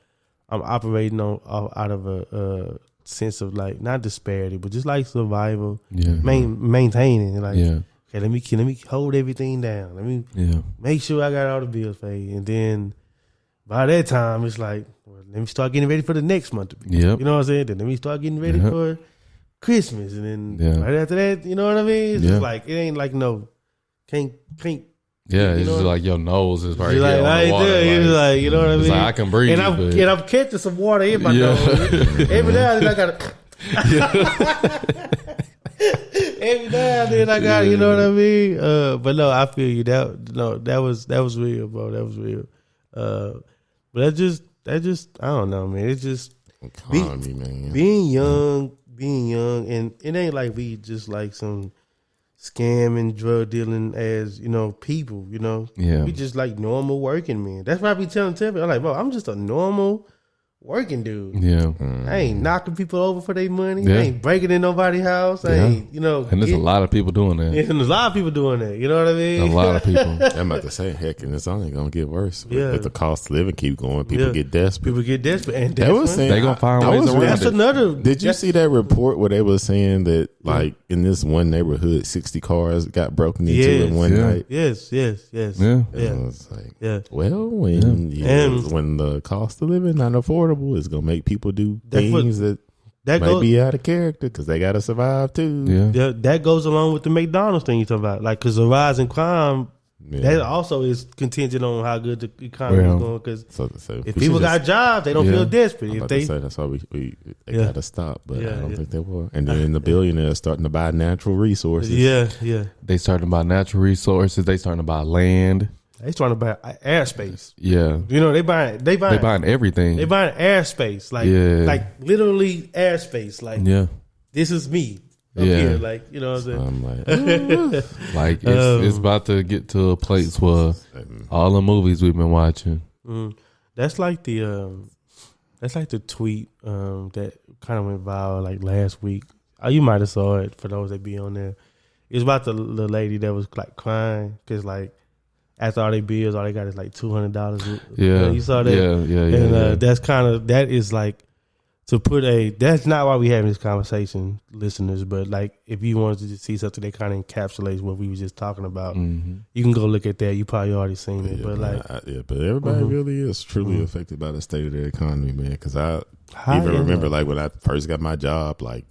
I'm operating out of a sense of like not disparity, but just like survival, maintaining. Like, okay, let me hold everything down. Let me make sure I got all the bills paid, and then by that time it's like, well, let me start getting ready for the next month. You know what I'm saying? Then let me start getting ready for Christmas, and then right after that, you know what I mean? It's just like, it ain't like no. Can't. Yeah, it's just like your nose is right here like, on the water. It's like, you know what I mean? Like I can breathe, and I'm catching some water in my nose. Every now and then I gotta. Every now and then I got, you know what I mean? But no, I feel you. That was real, bro. That was real. But that just I don't know, man. It's just being young, and it ain't like we just like some scamming, drug dealing as, you know, people, you know. We just like normal working men. That's why I be telling people, I'm like, bro, I'm just a normal working dude. Yeah. I ain't knocking people over for their money. Yeah. I ain't breaking in nobody's house. I ain't, and there's a lot of people doing that. Yeah, and there's a lot of people doing that. You know what I mean? A lot of people. I'm about to say, heck, and it's only going to get worse. Yeah. If the cost of living keep going, people get desperate. People get desperate. And they was saying, they're going to find ways around that's it. another. Did you see that report where they were saying that, like, in this one neighborhood, 60 cars got broken into in one night? Yes. Yeah. It was like, well, when the cost of living not affordable, it's going to make people do things that might be out of character because they got to survive too. Yeah, that goes along with the McDonald's thing you talking about. Like, because the rise in crime, that also is contingent on how good the economy is going. Because if people got jobs, they don't feel desperate. I'm about to say, that's why they got to stop. But I don't think they will. And then the billionaires starting to buy natural resources. Yeah. They starting to buy natural resources. They starting to buy land. They trying to buy airspace. Yeah, you know they buying everything. They buying airspace, like literally airspace. Like this is me up here. Like, you know what I'm saying? Like it's about to get to a place where all the movies we've been watching. That's like the tweet that kind of went viral like last week. Oh, you might have saw it for those that be on there. It's about the lady that was like crying because like. After all their bills, all they got is like $200. Yeah, you saw that. Yeah. And that's that is like to put that's not why we having this conversation, listeners. But like, if you wanted to see something that kind of encapsulates what we were just talking about, you can go look at that. You probably already seen it, but but everybody really is truly affected by the state of the economy, man. Because I even remember like when I first got my job, like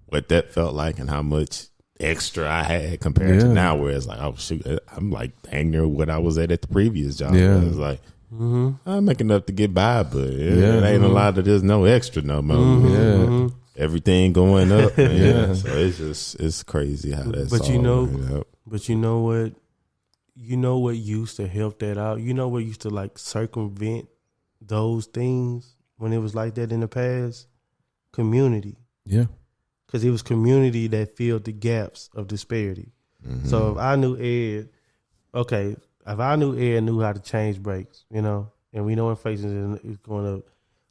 what that felt like and how much extra I had compared to now, where it's like, oh shoot, I'm like dang near what I was at the previous job. Yeah. It's like I'm making enough to get by, but it ain't a lot of there's no extra no more. Everything going up. So it's crazy how that's. But you know what used to help that out. You know what used to like circumvent those things when it was like that in the past? Community. Yeah. Because it was community that filled the gaps of disparity. So if I knew Ed knew how to change brakes, you know, and we know inflation is going to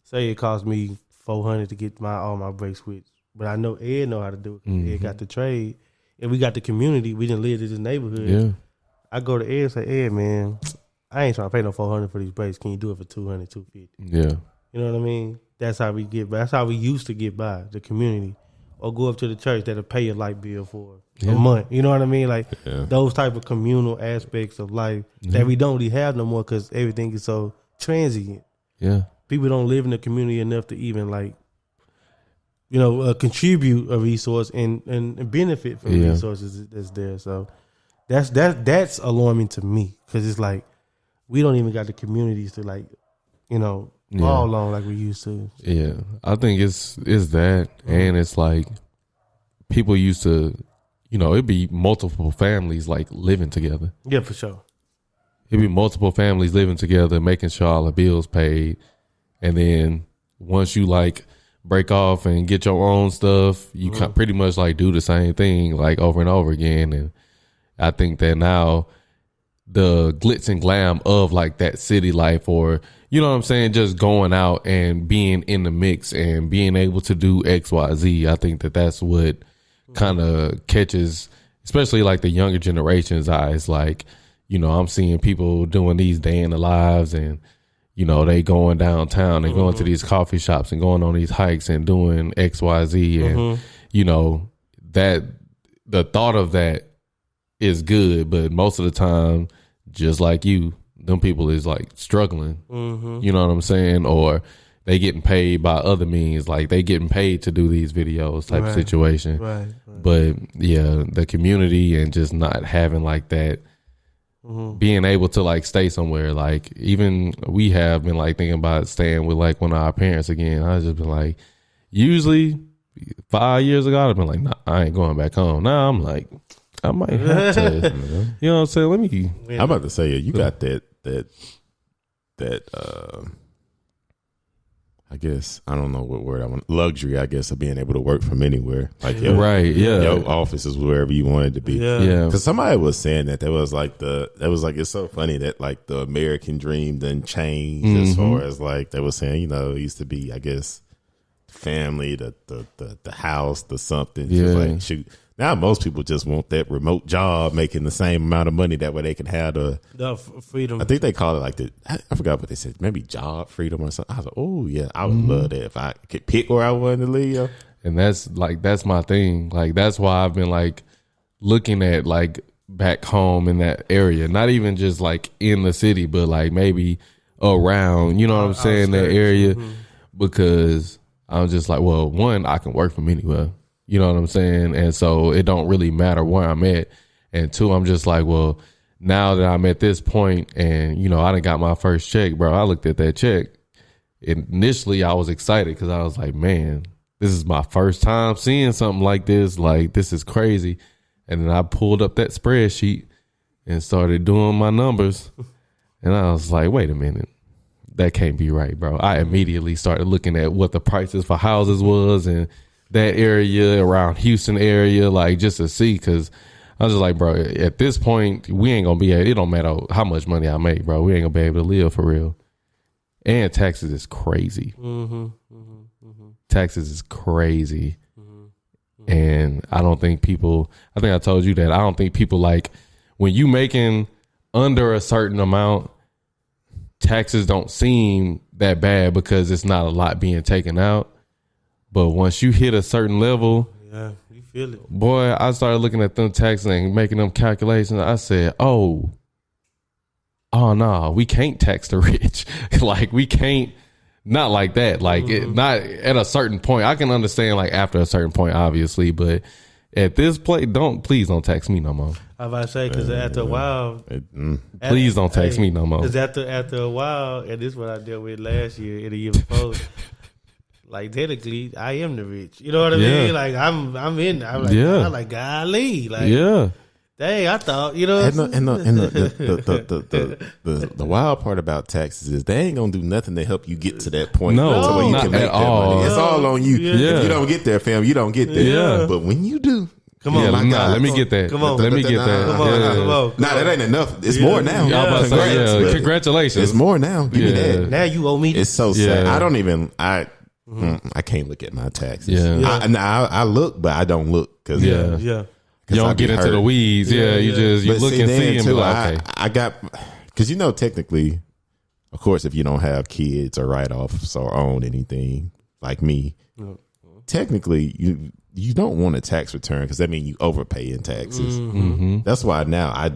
say it cost me $400 to get all my brakes switched, but I know Ed know how to do it. Ed got the trade, and we got the community. We didn't live in this neighborhood. Yeah. I go to Ed and say, Ed, man, I ain't trying to pay no $400 for these brakes. Can you do it for $200, $250? Yeah. You know what I mean? That's how we get by. That's how we used to get by, the community. Or go up to the church that'll pay your light bill for a month. You know what I mean? Like those type of communal aspects of life that we don't really have no more because everything is so transient. Yeah. People don't live in the community enough to even like, you know, contribute a resource and benefit from resources that's there. So that's alarming to me because it's like we don't even got the communities to like, you know, all along like we used to. Yeah, I think it's that, and it's like people used to, you know, it'd be multiple families like living together. Yeah, for sure. It'd be multiple families living together, making sure all the bills paid, and then once you like break off and get your own stuff, you can pretty much like do the same thing like over and over again. And I think that now the glitz and glam of like that city life, or you know what I'm saying, just going out and being in the mix and being able to do XYZ, I think that that's what kind of catches, especially like the younger generation's eyes. Like, you know, I'm seeing people doing these day in the lives and, you know, they going downtown and going to these coffee shops and going on these hikes and doing XYZ. And, you know, that the thought of that is good, but most of the time, just like you, them people is like struggling, you know what I'm saying? Or they getting paid by other means, like they getting paid to do these videos type of situation. Right. But yeah, the community and just not having like that, being able to like stay somewhere. Like even we have been like thinking about staying with like one of our parents again. I just been like, usually 5 years ago, I'd been like, nah, I ain't going back home. Now I'm like, I might have to, you know what I'm saying? Let me. I'm about to say, you got that how I guess I don't know what word I want. Luxury, I guess, of being able to work from anywhere. Like your office is wherever you wanted to be. Yeah. Because somebody was saying that it's so funny that like the American dream done changed as far as like they were saying, you know, it used to be, I guess, family, the house, the something. Yeah. Just like shoot. Now most people just want that remote job making the same amount of money. That way they can have the freedom. I think they call it like I forgot what they said. Maybe job freedom or something. I was like, oh yeah, I would love that if I could pick where I wanted to live. And that's my thing. Like that's why I've been like looking at like back home in that area. Not even just like in the city, but like maybe around, you know what I'm saying, that area. Because I'm just like, well, one, I can work from anywhere. You know what I'm saying? And so it don't really matter where I'm at. And two, I'm just like, well, now that I'm at this point and, you know, I done got my first check, bro. I looked at that check. Initially, I was excited because I was like, man, this is my first time seeing something like this. Like, this is crazy. And then I pulled up that spreadsheet and started doing my numbers. And I was like, wait a minute. That can't be right, bro. I immediately started looking at what the prices for houses was and that area around Houston area, like just to see, because I was just like, bro, at this point, we ain't gonna be able, it don't matter how much money I make, bro. We ain't gonna be able to live for real. And taxes is crazy. Taxes is crazy. And I don't think people, I think I told you that, I don't think people like, when you making under a certain amount, taxes don't seem that bad because it's not a lot being taken out. But once you hit a certain level, yeah, you feel it. Boy, I started looking at them taxes and making them calculations. I said, oh no, we can't tax the rich. Like we can't, not like that. Like not at a certain point. I can understand like after a certain point, obviously, but at this place, please don't tax me no more. I was about to say, because after a while, please don't tax me no more. Because after a while, and this is what I dealt with last year and the year before. Like technically, I am the rich. You know what I mean? Like I'm in. I'm like, I'm like, golly, like, dang, I thought, you know. And the wild part about taxes is they ain't gonna do nothing to help you get to that point. No, to where you not can make at that all. money. It's all on you. If you don't get there, fam, you don't get there. Yeah. But when you do. Come on, my God. Let me get that. Come on, let me get that. Come on. Nah, that ain't enough. It's more now. Congratulations. It's more now. Give me that. Now you owe me. It's so sad. I don't even. I can't look at my taxes. I look, but I don't look because you don't get into the weeds. You look and see and be like, okay. I got, because you know, technically, of course, if you don't have kids or write-offs or own anything like me, technically you don't want a tax return because that means you overpay in taxes. That's why now I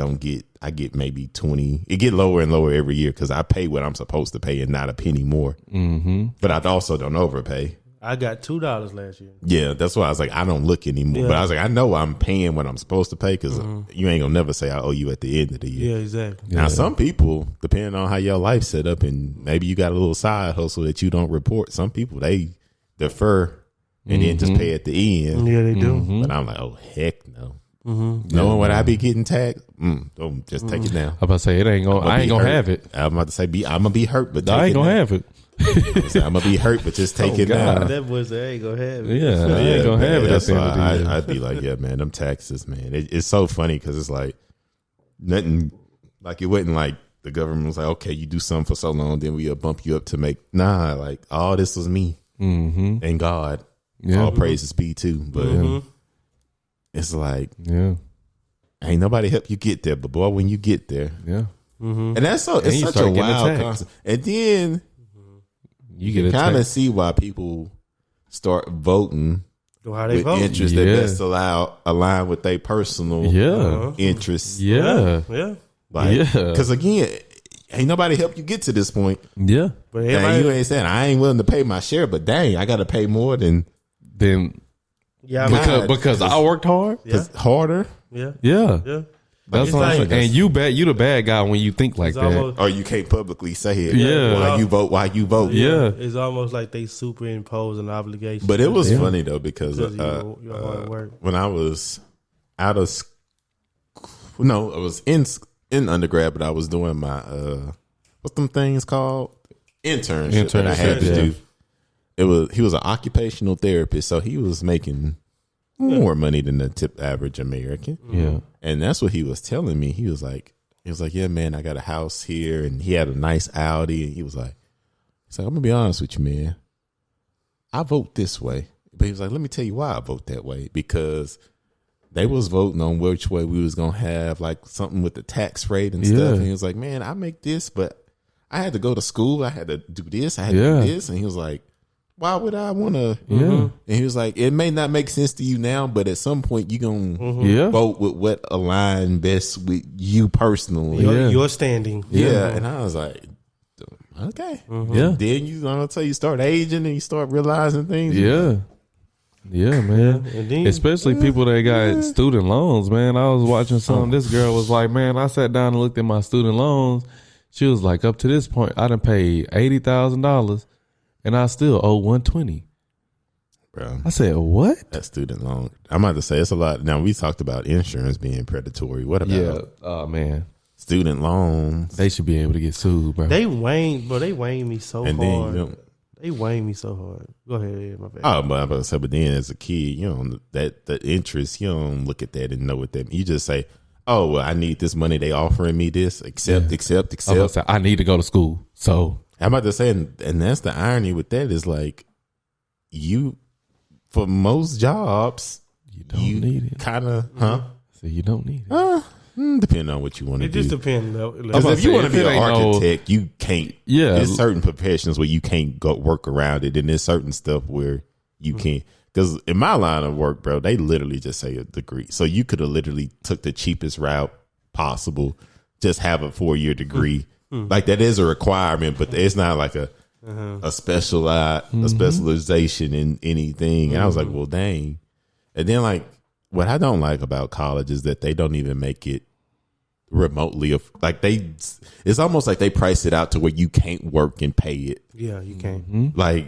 get maybe 20. It get lower and lower every year because I pay what I'm supposed to pay and not a penny more. But I also don't overpay. I got $2 last year. Yeah, that's why I was like, I don't look anymore. But I was like, I know I'm paying what I'm supposed to pay because you ain't gonna never say I owe you at the end of the year. Yeah, exactly. Now, some people, depending on how your life's set up, and maybe you got a little side hustle that you don't report. Some people, they defer and then just pay at the end. Yeah, they do. But I'm like, oh heck no. Knowing what I be getting taxed, don't just take it now. I'm about to say I ain't gonna have it. I'm about to say I'm gonna be hurt, but I ain't gonna have it. I'm gonna be hurt, but just take it now. That boy said, I ain't gonna have it. Yeah, I ain't gonna have it. That's why I'd be like, yeah, man, them taxes, man. It's so funny because it's like nothing. Like it wasn't like the government was like, okay, you do something for so long, then we'll bump you up to make. Nah, like all this was me and God. All praises be too, but it's like, ain't nobody help you get there. But boy, when you get there, and that's so it's such a wild concept. And then you get kind of see why people start voting with interests that best align with their personal interests. Because again, ain't nobody help you get to this point. But you ain't saying I ain't willing to pay my share, but dang, I got to pay more than because I worked hard. Harder. That's what I'm saying. And you the bad guy when you think like that. Or you can't publicly say it. Why you vote. It's almost like they superimpose an obligation. But it was funny though because when I was out of school, I was in undergrad, but I was doing my what's them things called? Internship that I had to do. he was an occupational therapist, so he was making more money than the tip average American. Yeah. And that's what he was telling me. He was like, yeah, man, I got a house here, and he had a nice Audi, and he was like, I'm gonna be honest with you, man. I vote this way. But he was like, let me tell you why I vote that way. Because they was voting on which way we was gonna have like something with the tax rate and stuff. And he was like, man, I make this, but I had to go to school. I had to do this. I had to do this. And he was like, why would I want to? Yeah. And he was like, it may not make sense to you now, but at some point you're going to vote with what align best with you personally. Your standing. Yeah. And I was like, okay. Yeah. Then you start aging and you start realizing things. Yeah. Yeah, man. And then, especially people that got student loans, man. I was watching something. This girl was like, man, I sat down and looked at my student loans. She was like, up to this point, I done paid $80,000 and I still owe $120,000. Bro, I said, what? That student loan. I'm about to say it's a lot. Now, we talked about insurance being predatory. What about? Yeah. Oh, man. Student loans. They should be able to get sued, bro. They wane me so hard. They wane me so hard. Go ahead, my bad. Oh, but I'm about to say, but then as a kid, the interest, you don't look at that and know what that means. You just say, oh, well, I need this money. They offering me this. Accept. I need to go to school. So I'm about to say, and that's the irony with that is like for most jobs, you don't need it. Kind of, So you don't need it. Depending on what you want to do. It just depends. Because if you want to be an architect, you can't. Yeah. There's certain professions where you can't go work around it, and there's certain stuff where you can. Because in my line of work, bro, they literally just say a degree. So you could have literally took the cheapest route possible, just have a 4-year degree. Like that is a requirement, but it's not like a specialization in anything. And I was like, well, dang. And then like what I don't like about college is that they don't even make it remotely it's almost like they price it out to where you can't work and pay it. Yeah, you can't. Like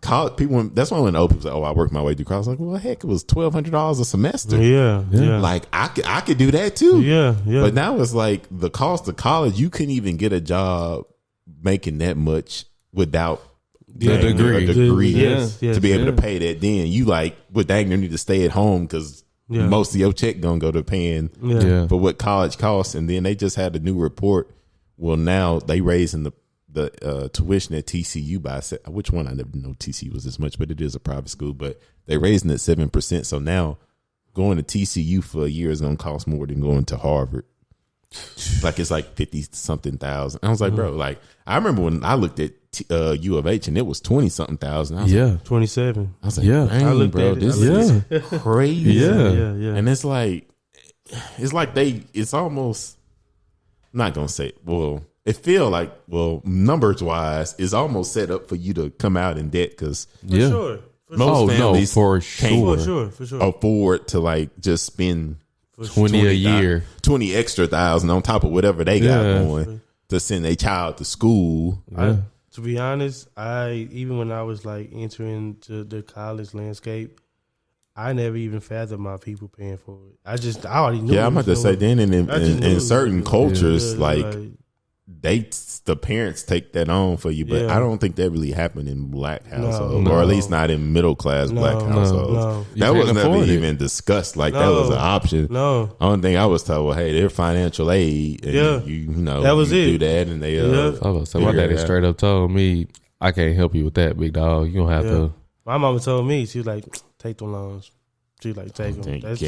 college people, that's why when old people say, "Oh, I worked my way through college," I was like, well, heck, it was $1,200 a semester. Yeah. Like I could do that too. Yeah. But now it's like the cost of college. You couldn't even get a job making that much without the degree. A degree Yes, to be able to pay that. Then you like, well, dang, you need to stay at home because most of your check gonna go to paying for what college costs. And then they just had a new report. Well, now they raising the tuition at TCU by which one I never know TCU was this much, but it is a private school. But they raising it 7%. So now going to TCU for a year is gonna cost more than going to Harvard. Like it's like 50 something thousand. I was like, bro, like I remember when I looked at U of H and it was 20 something thousand. I was like, 27. I was like, I looked bro, this is crazy. Yeah. And it's like it's almost, I'm not gonna say, well, it feel like, well, numbers wise, it's almost set up for you to come out in debt because Sure. most families for sure can't afford to like just spend 20 a year, 20 extra thousand on top of whatever they got going to send a child to school. To be honest, even when I was like entering to the college landscape, I never even fathomed my people paying for it. I already knew. Yeah, I'm about to say then in certain cultures, the parents take that on for you, but I don't think that really happened in black households, or at least not in middle class black households. No. That was never even discussed. Like that was an option. No, only thing I was told, well, hey, they're financial aid, and you know that was you it. do that, and they so my daddy straight up told me, I can't help you with that, big dog. You don't have to. My mama told me, she was like, take them loans. She like, take them. Dude. She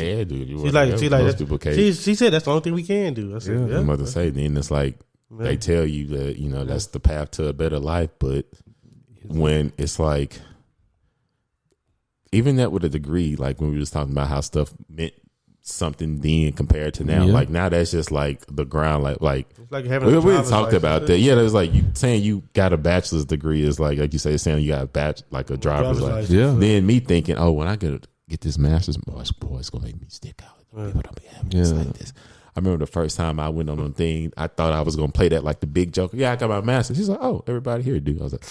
said that's the only thing we can do. I said, I'm about to say, then it's like. They tell you that, that's the path to a better life. But when it's like, even that with a degree, like when we was talking about how stuff meant something then compared to now, like now that's just like the ground, like it's like having we talked about that. Yeah, there's like you saying you got a bachelor's degree is like you say, saying you got a driver's license. Yeah. Then me thinking, oh, when I get this master's, boy, it's gonna make me stick out. People don't be having this like this. I remember the first time I went on a thing, I thought I was going to play that like the big joke. Yeah, I got my master's. She's like, oh, everybody here do. I was like,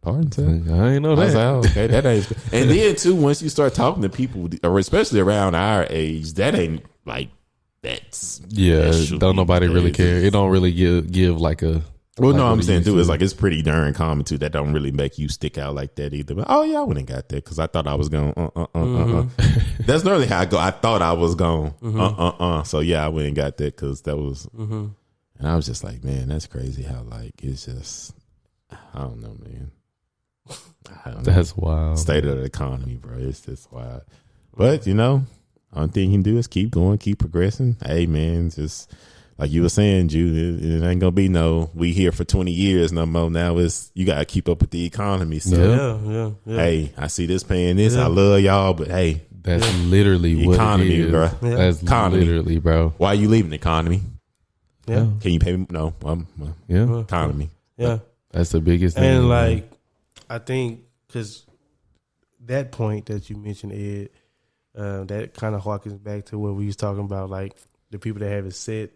pardon, sir? I ain't know that. I was like, oh, okay, that ain't. And then, too, once you start talking to people, or especially around our age, that ain't like, that's. Yeah, don't nobody really care. It don't really give like a Well, no, I'm saying too, it's like it's pretty darn common too. That don't really make you stick out like that either. But oh yeah, I wouldn't got that because I thought I was going. That's normally how I go. I thought I was going. So yeah, I wouldn't got that because that was. And I was just like, man, that's crazy. How like it's just, I don't know, man. That's wild. State of the economy, bro. It's just wild. But only thing you can do is keep going, keep progressing. Hey, man, just. Like you were saying, Jude, it ain't gonna be we here for 20 years no more. Now it's you gotta keep up with the economy. So hey, I see this paying this. I love y'all, but hey, that's literally what economy, it is. Bro. That's economy. Literally, bro. Why are you leaving the economy? Yeah. Can you pay me? No. Economy. Yeah. That's the biggest thing. And like, I think because that point that you mentioned, Ed, that kind of harkens back to what we was talking about, like the people that have it set.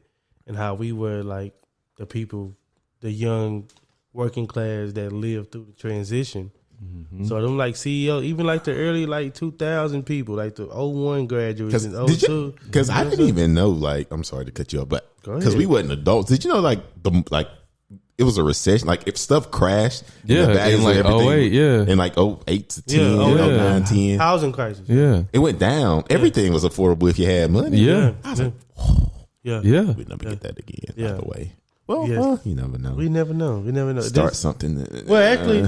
And how we were like the people, the young working class that lived through the transition. Mm-hmm. So them like CEO, even like the early like 2000 people, like the 01 graduates and 02. Because I didn't even know, like, I'm sorry to cut you off, but because we wasn't adults. Did you know it was a recession? Like if stuff crashed, in like 08, in like 08 to 10, 09, 10. Housing crisis. Yeah. It went down. Everything was affordable if you had money. Yeah. I was like, yeah. We'd never get that again, by the way. Well, you never know. We never know. Start something. Well, actually,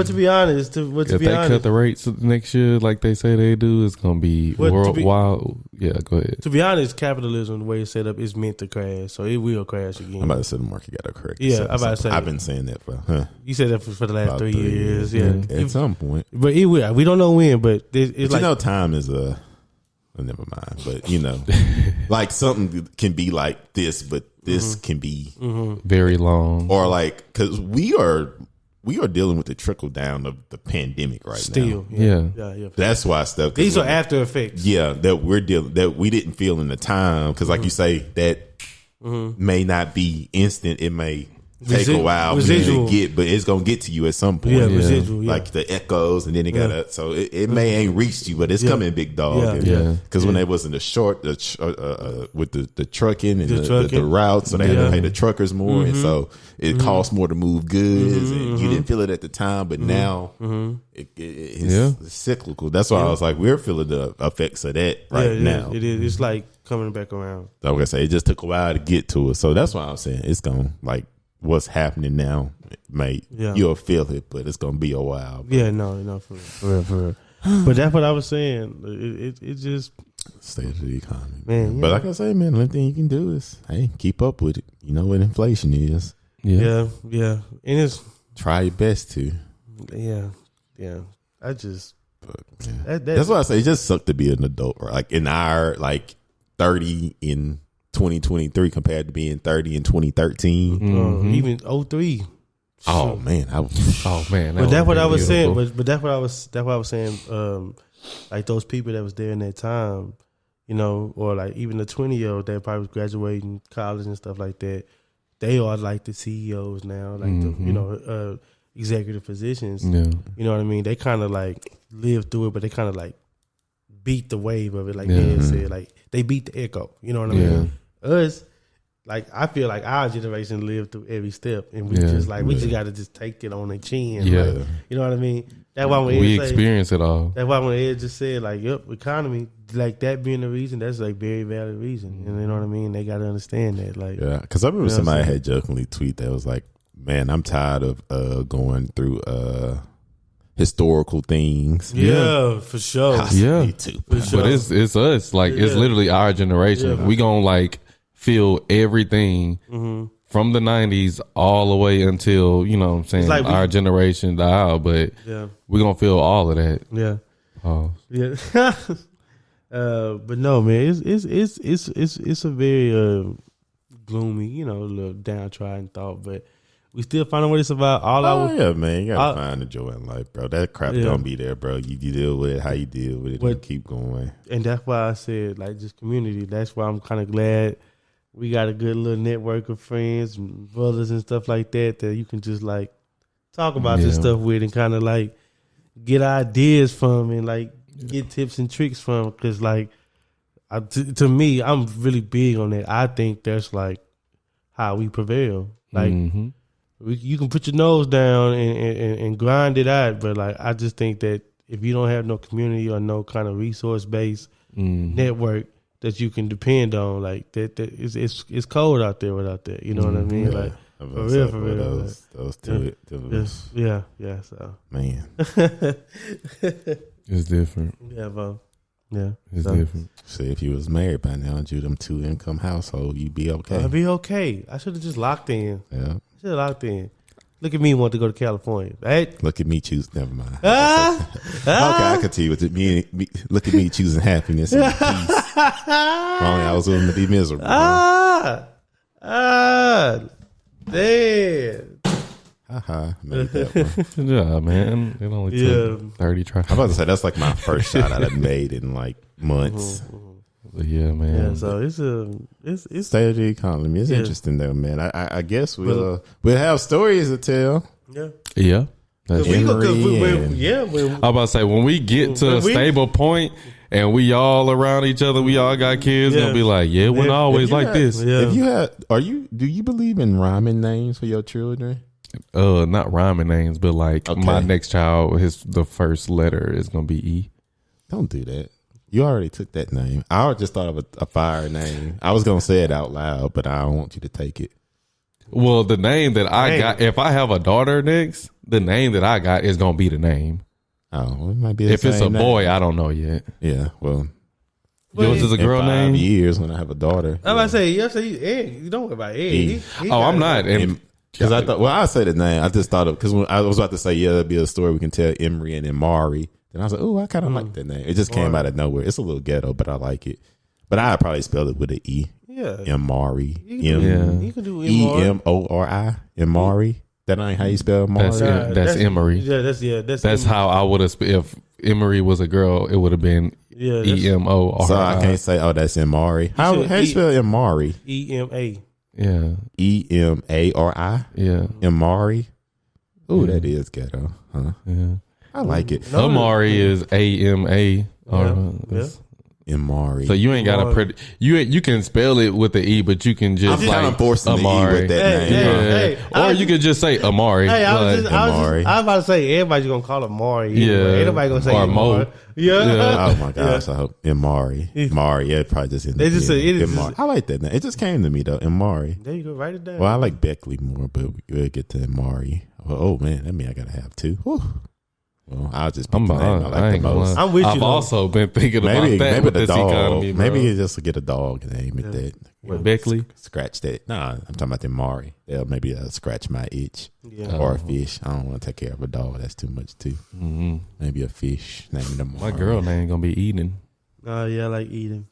to be honest, if they cut the rates next year like they say they do, it's going to be worldwide. Yeah, go ahead. To be honest, capitalism, the way it's set up, is meant to crash, so it will crash again. I'm about to say the market got to correct. Yeah, I'm about to say. I've been saying that for. You said that for the last about 3 years. Yeah, at some point. But it will. We don't know when, but it's like time is a. Well, never mind, but like something can be like this, but this can be very long, or like because we are dealing with the trickle down of the pandemic right now. Yeah. That's why stuff. These are after effects. Yeah, that we didn't feel in the time because, like you say, that may not be instant. It may take a while to get, but it's gonna get to you at some point. Yeah, residual. Like the echoes, and then it got so it may ain't reached you, but it's coming, big dog. Because when they was in the short, with the trucking and the routes, so they had to pay the truckers more, and so it cost more to move goods, and you didn't feel it at the time, but now it's cyclical. That's why I was like, we're feeling the effects of that now. It is. It's like coming back around. Like I say, it just took a while to get to it, so that's why I'm saying it's gonna like. What's happening now, mate? You'll feel it, but it's gonna be a while. Bro. Yeah, no, for real. But that's what I was saying. It just state of the economy, man. But like I say, man, the only thing you can do is keep up with it. You know what inflation is. Yeah, and it's try your best to. Yeah. I just. That's why I say it just sucked to be an adult, right? Like in our 30 in 2023 compared to being 30 in 2013, even 03. Oh man, but that's what I was saying. But that's what I was saying. Like those people that was there in that time, or like even the 20-year-old that probably was graduating college and stuff like that. They are like the CEOs now, like the executive positions. Yeah. You know what I mean? They kind of like lived through it, but they kind of like beat the wave of it. Like Dan said, like they beat the echo. You know what I mean? Us, like I feel like our generation lived through every step, and we just got to just take it on the chin. Yeah, like, you know what I mean. That's why when we experience it all. That's why when Ed just said like, "Yep, economy," like that being the reason. That's like very valid reason, and you know what I mean. They got to understand that. Like, because I remember somebody had jokingly tweet that was like, "Man, I'm tired of going through historical things." Yeah, for sure. Yeah, for sure. But it's us. Like it's literally our generation. We gonna like feel everything from the 90s all the way until, you know what I'm saying, like our generation die out, but we're going to feel all of that. Yeah. Oh. Yeah. But no, man, it's a very gloomy, little downtrodden thought, but we still find out what it's about. Yeah, man, you gotta find the joy in life, bro. That crap don't be there, bro. You deal with it how you deal with it, and keep going. And that's why I said, like, just community. That's why I'm kind of glad we got a good little network of friends and brothers and stuff like that you can just like talk about this stuff with and kind of like get ideas from and like get tips and tricks from. Because like to me, I'm really big on that. I think that's like how we prevail. Like you can put your nose down and grind it out, but like I just think that if you don't have no community or no kind of resource based network that you can depend on, like that it's cold out there without that. You know what I mean? Yeah. Like for real. Those two. Yeah. So man, it's different. Yeah, bro. Yeah, it's different. See, if you was married by now, you them 2-income household, you'd be okay. I'd be okay. I should have just locked in. Yeah, should have locked in. Look at me, want to go to California, right? Look at me choose. Never mind. Okay, I can tell you what me. Look at me choosing happiness and peace. Only I was willing to be miserable. Damn. Made that one. Yeah, man. It only took 30 tries. I'm about to say that's like my first shot I've made in like months. Yeah, man. Yeah, so it's state of the economy. It's interesting though, man. I guess we'll have stories to tell. Yeah. That's I was about to say when we get to a stable point and we all around each other, we all got kids, gonna be like, it wasn't always like this. If you had, do you believe in rhyming names for your children? Not rhyming names, but like my next child, the first letter is gonna be E. Don't do that. You already took that name. I just thought of a fire name. I was gonna say it out loud, but I don't want you to take it. Well, the name that I got, if I have a daughter next, the name that I got is gonna be the name. Oh, well, it might be. If it's a boy, I don't know yet. Yeah, well, yours is a girl in 5 name. Years when I have a daughter. I'm about to say, Ed. You don't worry about Ed. I'm not. Because I thought, I say the name. I just thought of, because when I was about to say, that'd be a story we can tell, Emery and Imari. And I was like, oh, I kind of like that name. It just came out of nowhere. It's a little ghetto, but I like it. But I'd probably spell it with an E. Yeah. Imari. You can do Emori. Imari. That ain't how you spell Imari. That's Emery. Yeah, that's how I would have. If Emery was a girl, it would have been EMO. So I can't say, that's Imari. How you spell Imari? EMA. Yeah. EMARI. Yeah. Imari. Ooh, that is ghetto, huh? Yeah. I like it. Amari is AMA. Imari. So you ain't got to you can spell it with the E, but you can just I'm kind of forcing Amari. the E with that name. Or you could just say Amari. I was about to say everybody's gonna call him Mari. Ain't nobody gonna say or Mo. Yeah. Oh my gosh. I hope Imari. Mari. Yeah, probably just in Imari. I like that name. It just came to me though. Imari. There you go. Write it down. Well, I like Beckley more, but we'll get to Imari. Oh man, that means I gotta have two. Whew. Well, I'll just pick the name I like the most. I'm with you. I've also been thinking about that maybe with the this dog. economy. Bro. Maybe just get a dog and name it that. With Beckley? Scratch that. Nah, I'm talking about the Mari. Maybe that'll scratch my itch. Yeah. Or a fish. I don't want to take care of a dog. That's too much too. Mm-hmm. Maybe a fish. Name it a Mari. My girl name gonna be Eden. Yeah, I like Eden.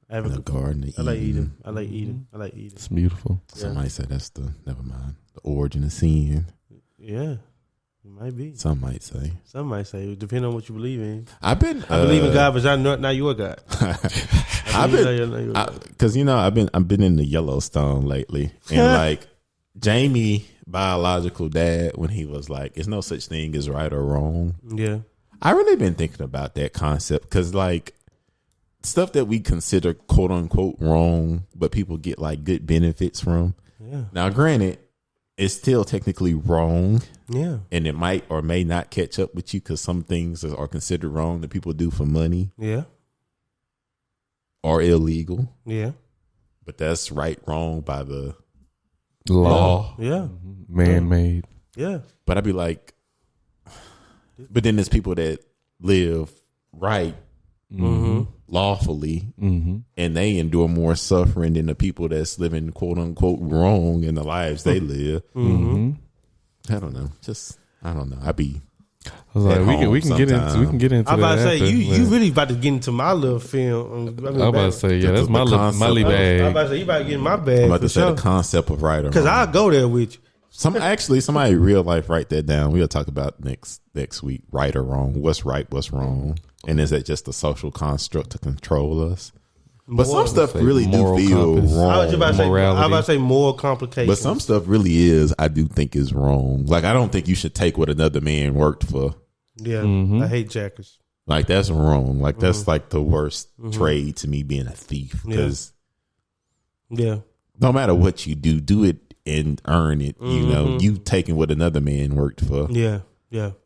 I have a garden. I like Eden. I like Eden. It's beautiful. Somebody said that's never mind. The origin of sin. Yeah. It might be. Some might say. Depending on what you believe in. I believe in God, but I'm not your God. Because I've been in the Yellowstone lately, and like Jamie, biological dad, when he was like, "There's no such thing as right or wrong." Yeah, I really been thinking about that concept because like stuff that we consider quote unquote wrong, but people get like good benefits from. Yeah. Now, granted, it's still technically wrong. Yeah. And it might or may not catch up with you because some things are considered wrong that people do for money. Yeah. Or illegal. Yeah. But that's right, wrong by the law. Yeah. Man-made. Yeah. But I'd be like, but then there's people that live right, lawfully, and they endure more suffering than the people that's living quote unquote wrong in the lives they live. I don't know. I don't know. I was like, we can get into. I'm about to say after, you really about to get into my little film. I'm about to say that's my little bag. I'm about to say you about to get in my bag. I'm about to say the concept of right or wrong. Because I'll go there with you. Somebody real life write that down. We'll talk about next week. Right or wrong? What's right? What's wrong? And is that just a social construct to control us? But some stuff really do feel wrong. I was about to say more complications. But some stuff really I do think is wrong. Like, I don't think you should take what another man worked for. Yeah, I hate jackers. Like, that's wrong. Like, that's like the worst trade to me, being a thief. Because no matter what you do it and earn it. You know, you taking what another man worked for. Yeah.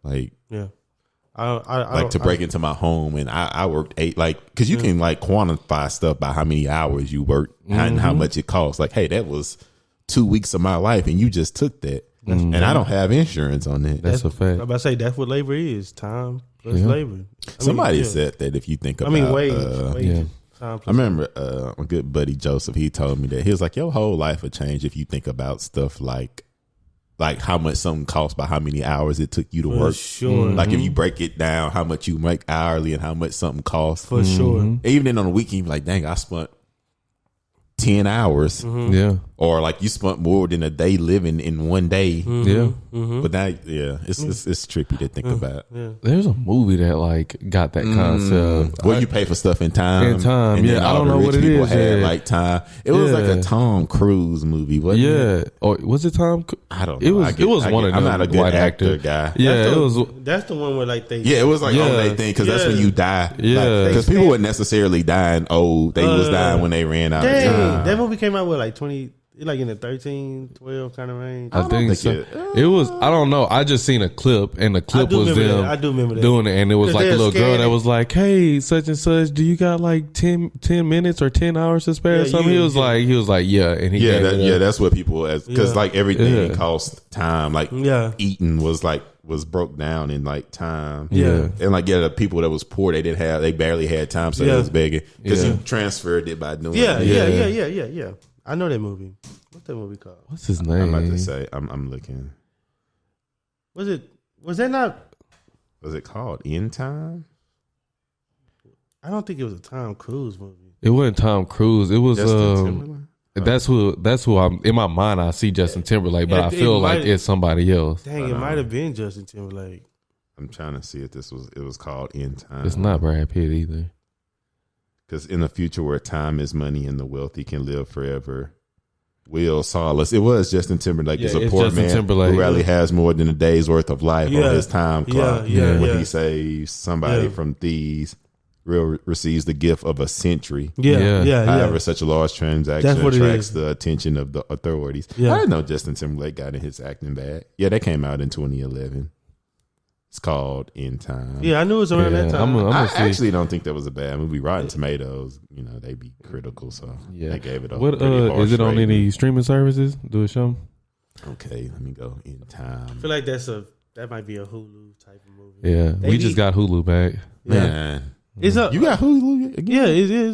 Like, yeah. To break into my home and I worked 8, like, because you can like quantify stuff by how many hours you worked and how much it costs. Like, hey, that was 2 weeks of my life and you just took that. And I don't have insurance on that. That's a fact. I'm about to say that's what labor is. Time plus labor. Somebody said that if you think about wage. I remember a good buddy Joseph, he told me that he was like, your whole life will change if you think about stuff like how much something costs by how many hours it took you to work. Sure. Like if you break it down, how much you make hourly and how much something costs. For sure. Even on the weekend, you're like, dang, I spent 10 hours. Yeah. Or like you spent more than a day living in one day. Yeah. But that, it's trippy to think about. Yeah. There's a movie that like got that concept. Where you pay for stuff in time. And I don't know what it is. Had like time. It was like a Tom Cruise movie, wasn't it? Or was it Tom? I don't know. It was one of them. I'm not a good actor guy. Yeah, it was. That's the one where like they. Yeah, it was like on their thing because that's when you die. Yeah, because people weren't necessarily dying old. They was dying when they ran out of time. That movie came out with like 20. Like in the 13, 12 kind of range. I think so. It was. I don't know. I just seen a clip, and the clip was them. I do remember that. Doing it, and it was like a little girl that was like, "Hey, such and such, do you got like 10 minutes or 10 hours to spare?" Or something. He was like, "Yeah," and he that's what people because like everything costs time. Like eating was broke down in like time. Yeah. And like the people that was poor, they barely had time, so they was begging because you transferred it by doing Yeah. I know that movie. What's that movie called? What's his name? I'm about to say. I'm looking. Was that not? Was it called In Time? I don't think it was a Tom Cruise movie. It wasn't Tom Cruise. It was Justin Timberlake? That's who I'm in my mind. I see Justin Timberlake, but I feel like it's somebody else. Dang, it might have been Justin Timberlake. I'm trying to see if it was called In Time. It's not Brad Pitt either. Because in a future where time is money and the wealthy can live forever, Will Solace. It was Justin Timberlake is a poor man who rarely has more than a day's worth of life on his time clock. When he saves somebody from thieves, Will receives the gift of a century. However, such a large transaction attracts the attention of the authorities. I didn't know Justin Timberlake got in his acting bag. Yeah, that came out in 2011. It's called In Time. Yeah, I knew it was around that time. I actually don't think that was a movie. Rotten Tomatoes, they be critical, so they gave it a pretty harsh is it on rating. any streaming services? Do it show? Okay, let me go In Time. I feel like that might be a Hulu type of movie. Yeah, we just got Hulu back. Man. It's up. You got Hulu again? Yeah,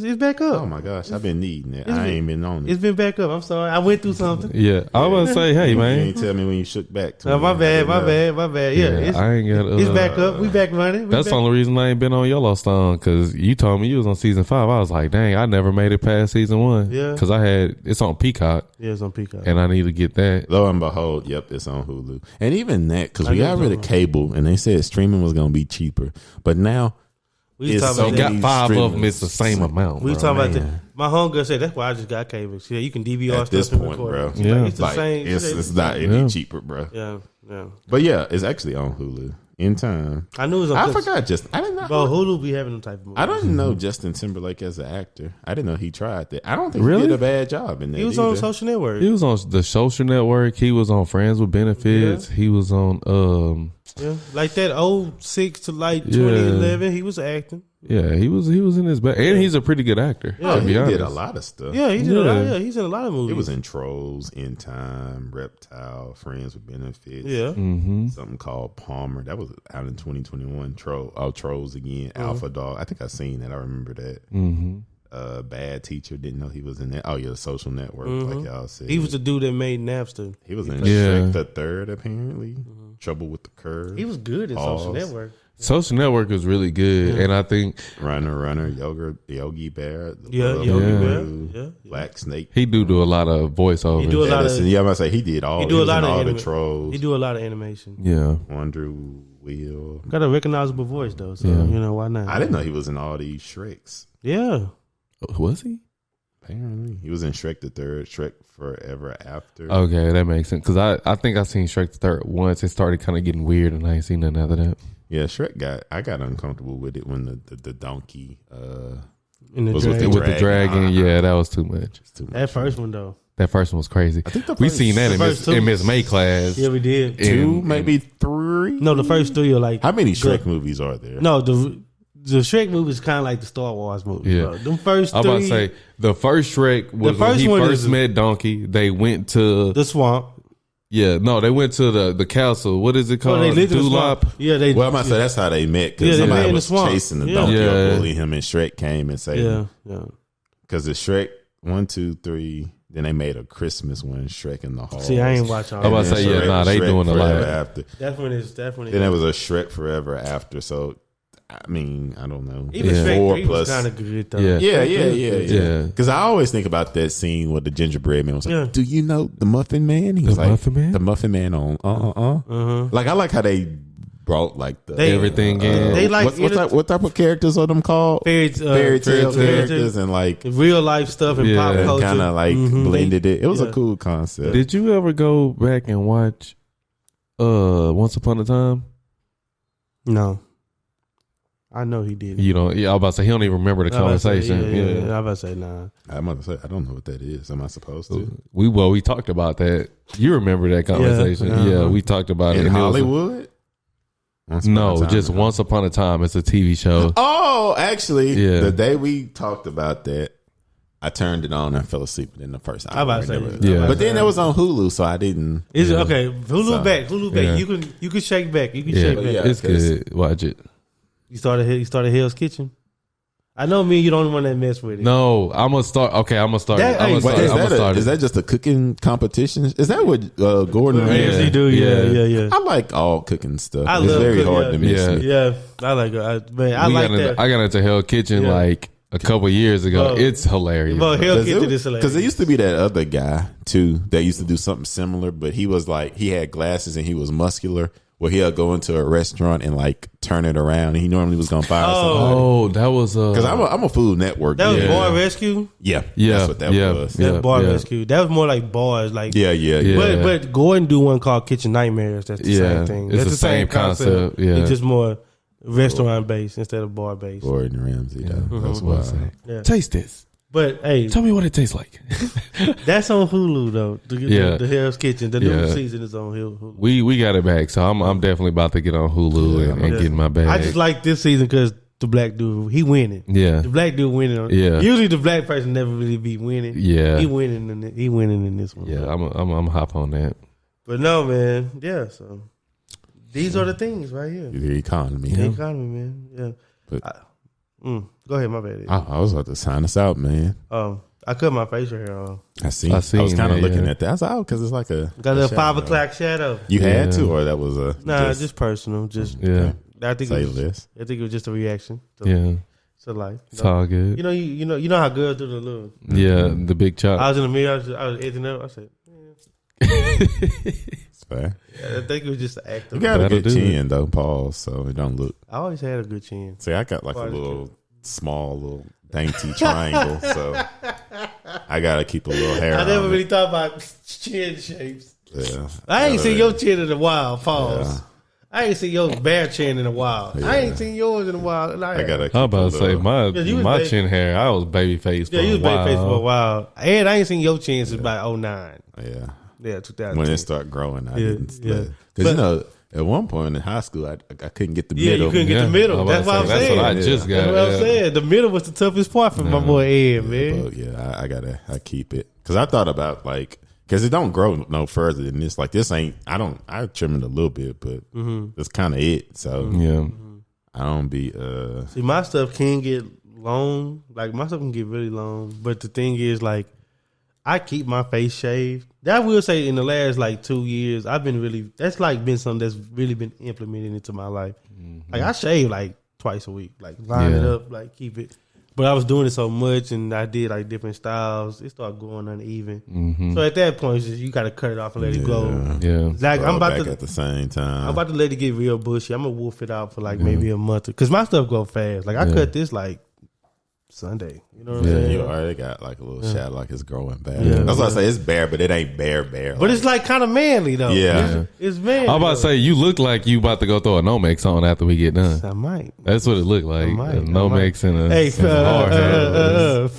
it's back up. Oh my gosh, I've been needing it. I ain't been on it. It's been back up. I'm sorry, I went through something. Yeah, I was to say, hey man, you ain't tell me when you shook back. To my bad. Yeah, I ain't got. It's back up. We back running. That's the only reason I ain't been on Yellowstone because you told me you was on season 5. I was like, dang, I never made it past season 1. Yeah, because it's on Peacock. Yeah, it's on Peacock, and I need to get that. Lo and behold, yep, it's on Hulu. And even that because we got rid of cable and they said streaming was gonna be cheaper, but now. You got 5 of them. It's the same amount. We talking about that. My homegirl said that's why I just got cable. She said you can DVR at this point, bro. Yeah, it's the same. It's not any cheaper, bro. Yeah. But yeah, it's actually on Hulu. In Time. I knew it was on. I forgot. I didn't know. Bro, Hulu be having them type of movies. I didn't know Justin Timberlake as an actor. I didn't know he tried that. I don't think he did a bad job in that. He was on Social Network. He was on the Social Network. He was on Friends with Benefits. He was on like that 06 to like 2011. He was acting. Yeah, he was in his back, and he's a pretty good actor. Yeah, he did a lot of stuff. Yeah, he did a lot. Yeah, he's in a lot of movies. He was in Trolls, In Time, Reptile, Friends with Benefits. Yeah, something called Palmer. That was out in 2021. Trolls again. Alpha Dog. I think I seen that. I remember that. Bad Teacher. Didn't know he was in that. Oh yeah, Social Network. Like y'all said, he was the dude that made Napster. He was in Shrek the Third apparently. Trouble with the Curve. He was good in Social Network. Social Network is really good, and I think Runner, Yogi Bear, Yogi Bear, Black Snake. He do a lot of voiceovers. He do a lot of. Yeah, I'm gonna say he did all. He do a lot of the Trolls. He do a lot of animation. Yeah, Wonder Wheel. Got a recognizable voice though, so why not? I didn't know he was in all these Shreks. Yeah, was he? Apparently, he was in Shrek the Third, Shrek Forever After. Okay, that makes sense because I think I seen Shrek the Third once. It started kind of getting weird, and I ain't seen nothing after that. Yeah, Shrek I got uncomfortable with it when the donkey in the was with the dragon. Yeah, that was too much. That first one though. That first one was crazy. We seen that in Miss May class. Yeah, we did. Two, maybe three. No, the first three are like. How many Shrek movies are there? No, the Shrek movie is kind of like the Star Wars movie. Yeah, bro. Them first. I'm about to say the first Shrek was when he first met Donkey. They went to the swamp. Yeah, no, they went to the castle. What is it called? Oh, they lived in the swamp. Yeah, they. Well, I'm about to say that's how they met because somebody was chasing the donkey or bullying him, and Shrek came and saved him. Yeah. Because the Shrek 1, 2, 3. Then they made a Christmas one, Shrek in the Hall. See, I ain't watching all that. I'm about to say, they doing a lot. After. Definitely. Then there was a Shrek Forever After. So, I mean, I don't know. Even Shrek 3 was kind of good, though. Yeah. Because I always think about that scene with the gingerbread man was like, do you know the Muffin Man? He was like, Muffin Man? The Muffin Man on Like, I like how they brought like everything in. They like what type of characters are them called? Fairy tale characters and like real life stuff and pop culture. Kind of like blended it. It was a cool concept. Did you ever go back and watch Once Upon a Time? No. I know he did. You know, I was about to say he don't even remember the conversation. I was about to say nah. I'm about to say I don't know what that is. Am I supposed to? We talked about that. You remember that conversation? Yeah, we talked about it in Hollywood. No, just Once Upon a Time. It's a TV show. Oh, actually, the day we talked about that, I turned it on and fell asleep in the first hour. I about to say, but then it was on Hulu, so I didn't. Is it okay? Hulu back. You can shake back. You can shake back. Yeah, it's good. Watch it. You started Hell's Kitchen. I know me and you don't want to mess with it. No, I'm gonna start. Okay, I'm gonna start. Is that just a cooking competition? Is that what Gordon Ramsay do? Yeah. I like all cooking stuff. It's very hard to miss. Yeah, I like it. Man, I like that. I got into Hell's Kitchen like a couple years ago. It's hilarious. Hell's Kitchen is hilarious. Because there used to be that other guy too that used to do something similar, but he was like he had glasses and he was muscular. Where he'll go into a restaurant and like turn it around. And he normally was gonna fire somebody. Oh, that was because I'm a Food Network. That was Bar Rescue. Yeah, that's what that was. That's Bar Rescue. That was more like bars. Like yeah. But Gordon do one called Kitchen Nightmares. That's the same thing. It's the same concept. Yeah, it's just more restaurant based instead of bar based. Gordon Ramsay. That's what I say. Taste this. But hey, tell me what it tastes like. That's on Hulu though. The Hell's Kitchen. The new season is on Hulu. We got it back, so I'm definitely about to get on Hulu and get my bag. I just like this season because the black dude he winning. Yeah, the black dude winning. Usually the black person never really be winning. Yeah, he winning in this one. Yeah, I'm hop on that. But no, man. Yeah, so these are the things right here. The economy. The economy, man. Yeah. But, go ahead, my bad. I was about to sign us out, man. I cut my facial hair off. I seen. I was kind of looking at that. I was like, because it's like got a 5 o'clock shadow. You had to, or that was a just personal. Just I think I think it was just a reaction. To life. It's all good. You know how girls do the little. The big chop. I was in the mirror. I was edging up. I said, it's fair. I think it was just an act. You got a good chin though, Paul. So it don't look. I always had a good chin. See, I got like a little small dainty triangle, so I gotta keep a little hair. I never really thought about chin shapes. Yeah, I ain't seen your chin in a while. Pause. Yeah. I ain't seen your bare chin in a while. Yeah. I ain't seen yours in a while. I gotta. I'm about to say my chin hair. I was baby face. Yeah, you was baby face for a while. And I ain't seen your chin since about 09. Yeah, 2000. When it started growing, I didn't. Because at one point in high school, I couldn't get the middle. Yeah, you couldn't get the middle. That's what I'm saying. That's what I just got. That's what I'm saying. The middle was the toughest part for my boy Ed, man. But I keep it because I thought about because it don't grow no further than this. Like this ain't. I trim it a little bit, but that's kind of it. So I don't be. See, my stuff can get long. Like my stuff can get really long, but the thing is, like, I keep my face shaved. That I will say in the last 2 years, I've been really. That's been something that's really been implemented into my life. Like I shave twice a week, line it up, keep it. But I was doing it so much, and I did different styles. It started going uneven. So at that point, it's just, you got to cut it off and let it go. Yeah, I'm about to at the same time. I'm about to let it get real bushy. I'm gonna wolf it out for maybe a month because my stuff go fast. I cut this Sunday. You know what I'm saying? You already got a little shadow, it's growing back. Yeah, that's why I say it's bare, but it ain't bare. But it's kind of manly though. Yeah, it's manly. I'm about to say you look like you about to go throw a Nomex on after we get done. I might. That's what it looked like. Nomex and a hard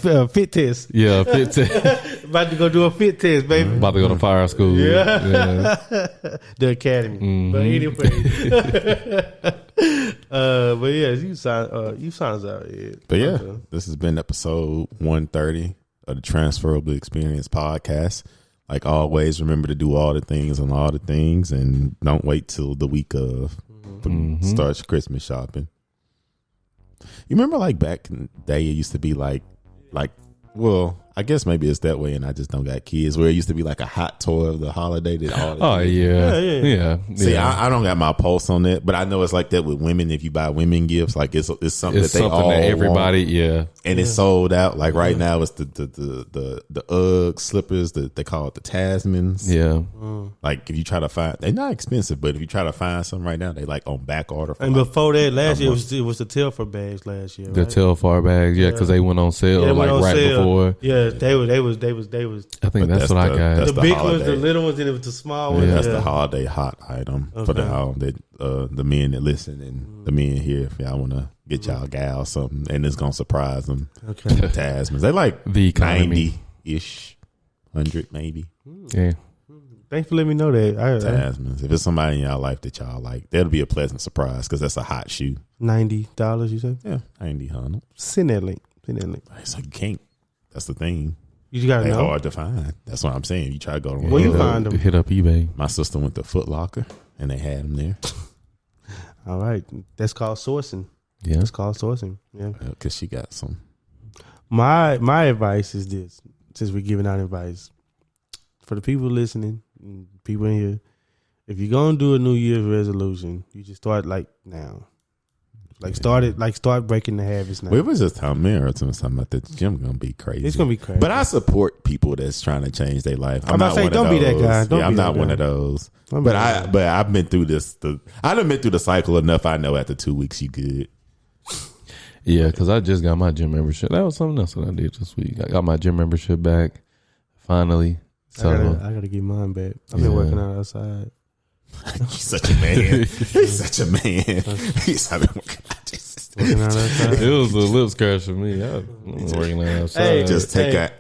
hair. Fit test. Yeah, fit test. About to go do a fit test, baby. About to go to fire school. Yeah. The academy. But anyway. But yeah, you sounds out. Yeah. But yeah, this has been episode 130 of the Transferable Experience podcast. Like always, remember to do all the things on all the things, and don't wait till the week of start Christmas shopping. You remember, like back in the day, it used to be like, well, I guess maybe it's that way, and I just don't got kids. Where it used to be like a hot toy of the holiday. That all yeah. See, I don't got my pulse on that, but I know it's like that with women. If you buy women gifts, like it's something that they all that everybody want, and it's sold out. Like right now, it's the Ugg slippers that they call it the Tasmans. Yeah, like if you try to find, they're not expensive, but if you try to find some right now, they like on back order. And like, before that, last year it was the Telfar bags. Last year, the Telfar bags, because they went on sale before. Yeah, they was. I think that's what I got. The big ones, the little ones, and it was the small ones. That's the holiday hot item for the men that listen and the men here. If y'all want to get y'all gal something, and it's gonna surprise them. Okay, Tasmans. They like the 90-ish, 100 maybe. Yeah. Thanks for letting me know that. Tasmans. If it's somebody in y'all life that y'all like, that'll be a pleasant surprise because that's a hot shoe. $90, you said? Yeah, 90, $100. Send that link. So you can't. That's the thing. You gotta know. Hard to find. That's what I'm saying. You try to go to where you find them. Hit up eBay. My sister went to Foot Locker and they had them there. All right, that's called sourcing. Yeah, it's called sourcing. Yeah, because she got some. My advice is this: since we're giving out advice for the people listening, people in here, if you're gonna do a New Year's resolution, you just start like now. Start breaking the habits now. We was just telling me something about the gym gonna be crazy. It's gonna be crazy. But I support people that's trying to change their life. I'm not saying don't be that guy. I'm not one of those. But I've been through this. I done been through the cycle enough. I know after 2 weeks you good. Yeah, because I just got my gym membership. That was something else that I did this week. I got my gym membership back finally. So I gotta get mine back. I've been working out outside. He's such a man. He's been working out. It was a lip scratch for me. I'm working out outside. Hey, just take an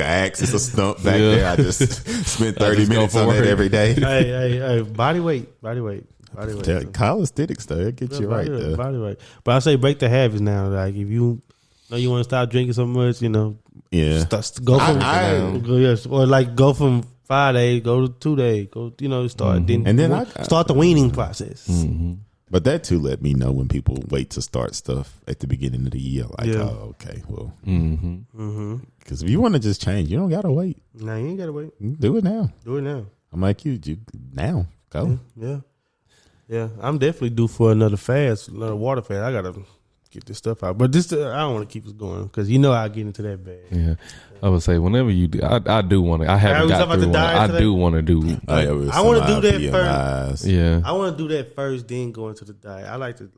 axe. It's a stump back there. I just spent 30 minutes on that every day. Hey, body weight. Calisthenics though, it gets you right there. Body weight. But I say break the habits now. Like if you know you want to stop drinking so much, go from 5 days, go to 2 days, start. And then start the weaning process. Mm-hmm. But that too let me know when people wait to start stuff at the beginning of the year. Like, oh, okay, well, because if you want to just change, you don't gotta wait. No, you ain't gotta wait. Do it now. I'm like you now. Go. Yeah. I'm definitely due for another water fast. I gotta get this stuff out. But I don't want to keep us going because I get into that bag. Yeah. I would say whenever you do, I do want to. I haven't got through one. I do want to do. I want to do that first. Yeah. I want to do that first, then go into the diet. I like to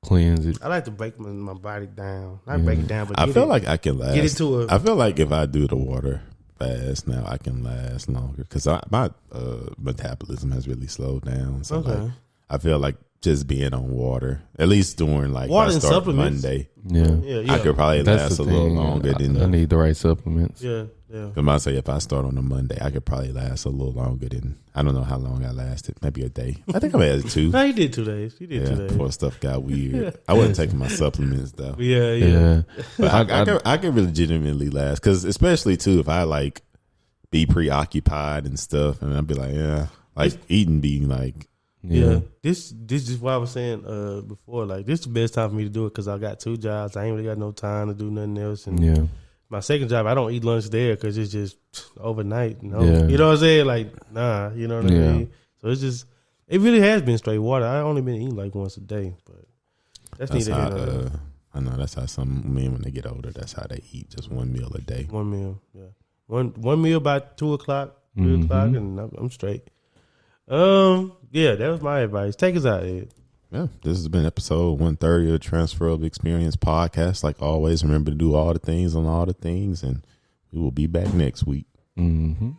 cleanse it. I like to break my body down. Not break it down, but I feel like I can last. Get into I feel like if I do the water fast now, I can last longer because my metabolism has really slowed down. So I feel like just being on water, at least during water and supplements. Monday. Yeah. I could probably last a little longer than I need the right supplements. Yeah. I'm about to say if I start on a Monday, I could probably last a little longer than I don't know how long I lasted. Maybe a day. I think I had 2. No, you did 2 days. 2 days before stuff got weird. I wasn't taking my supplements though. Yeah. But I could legitimately last because especially too if I be preoccupied and stuff, and I'd be like eating being like. Yeah. This is what I was saying before. Like this is the best time for me to do it because I got 2 jobs. I ain't really got no time to do nothing else. And my second job, I don't eat lunch there because it's just overnight. You know what I'm saying? Like nah, you know what I mean. So it's just it really has been straight water. I only been eating like once a day, but that's neither. I know that's how some men when they get older, that's how they eat, just 1 meal a day. 1 meal, yeah. One meal by 2 o'clock, 3 o'clock, and I'm straight. Yeah, that was my advice. Take us out, Ed. Yeah, this has been episode 130 of the Transferable Experience podcast. Like always, remember to do all the things on all the things, and we will be back next week. Mm-hmm.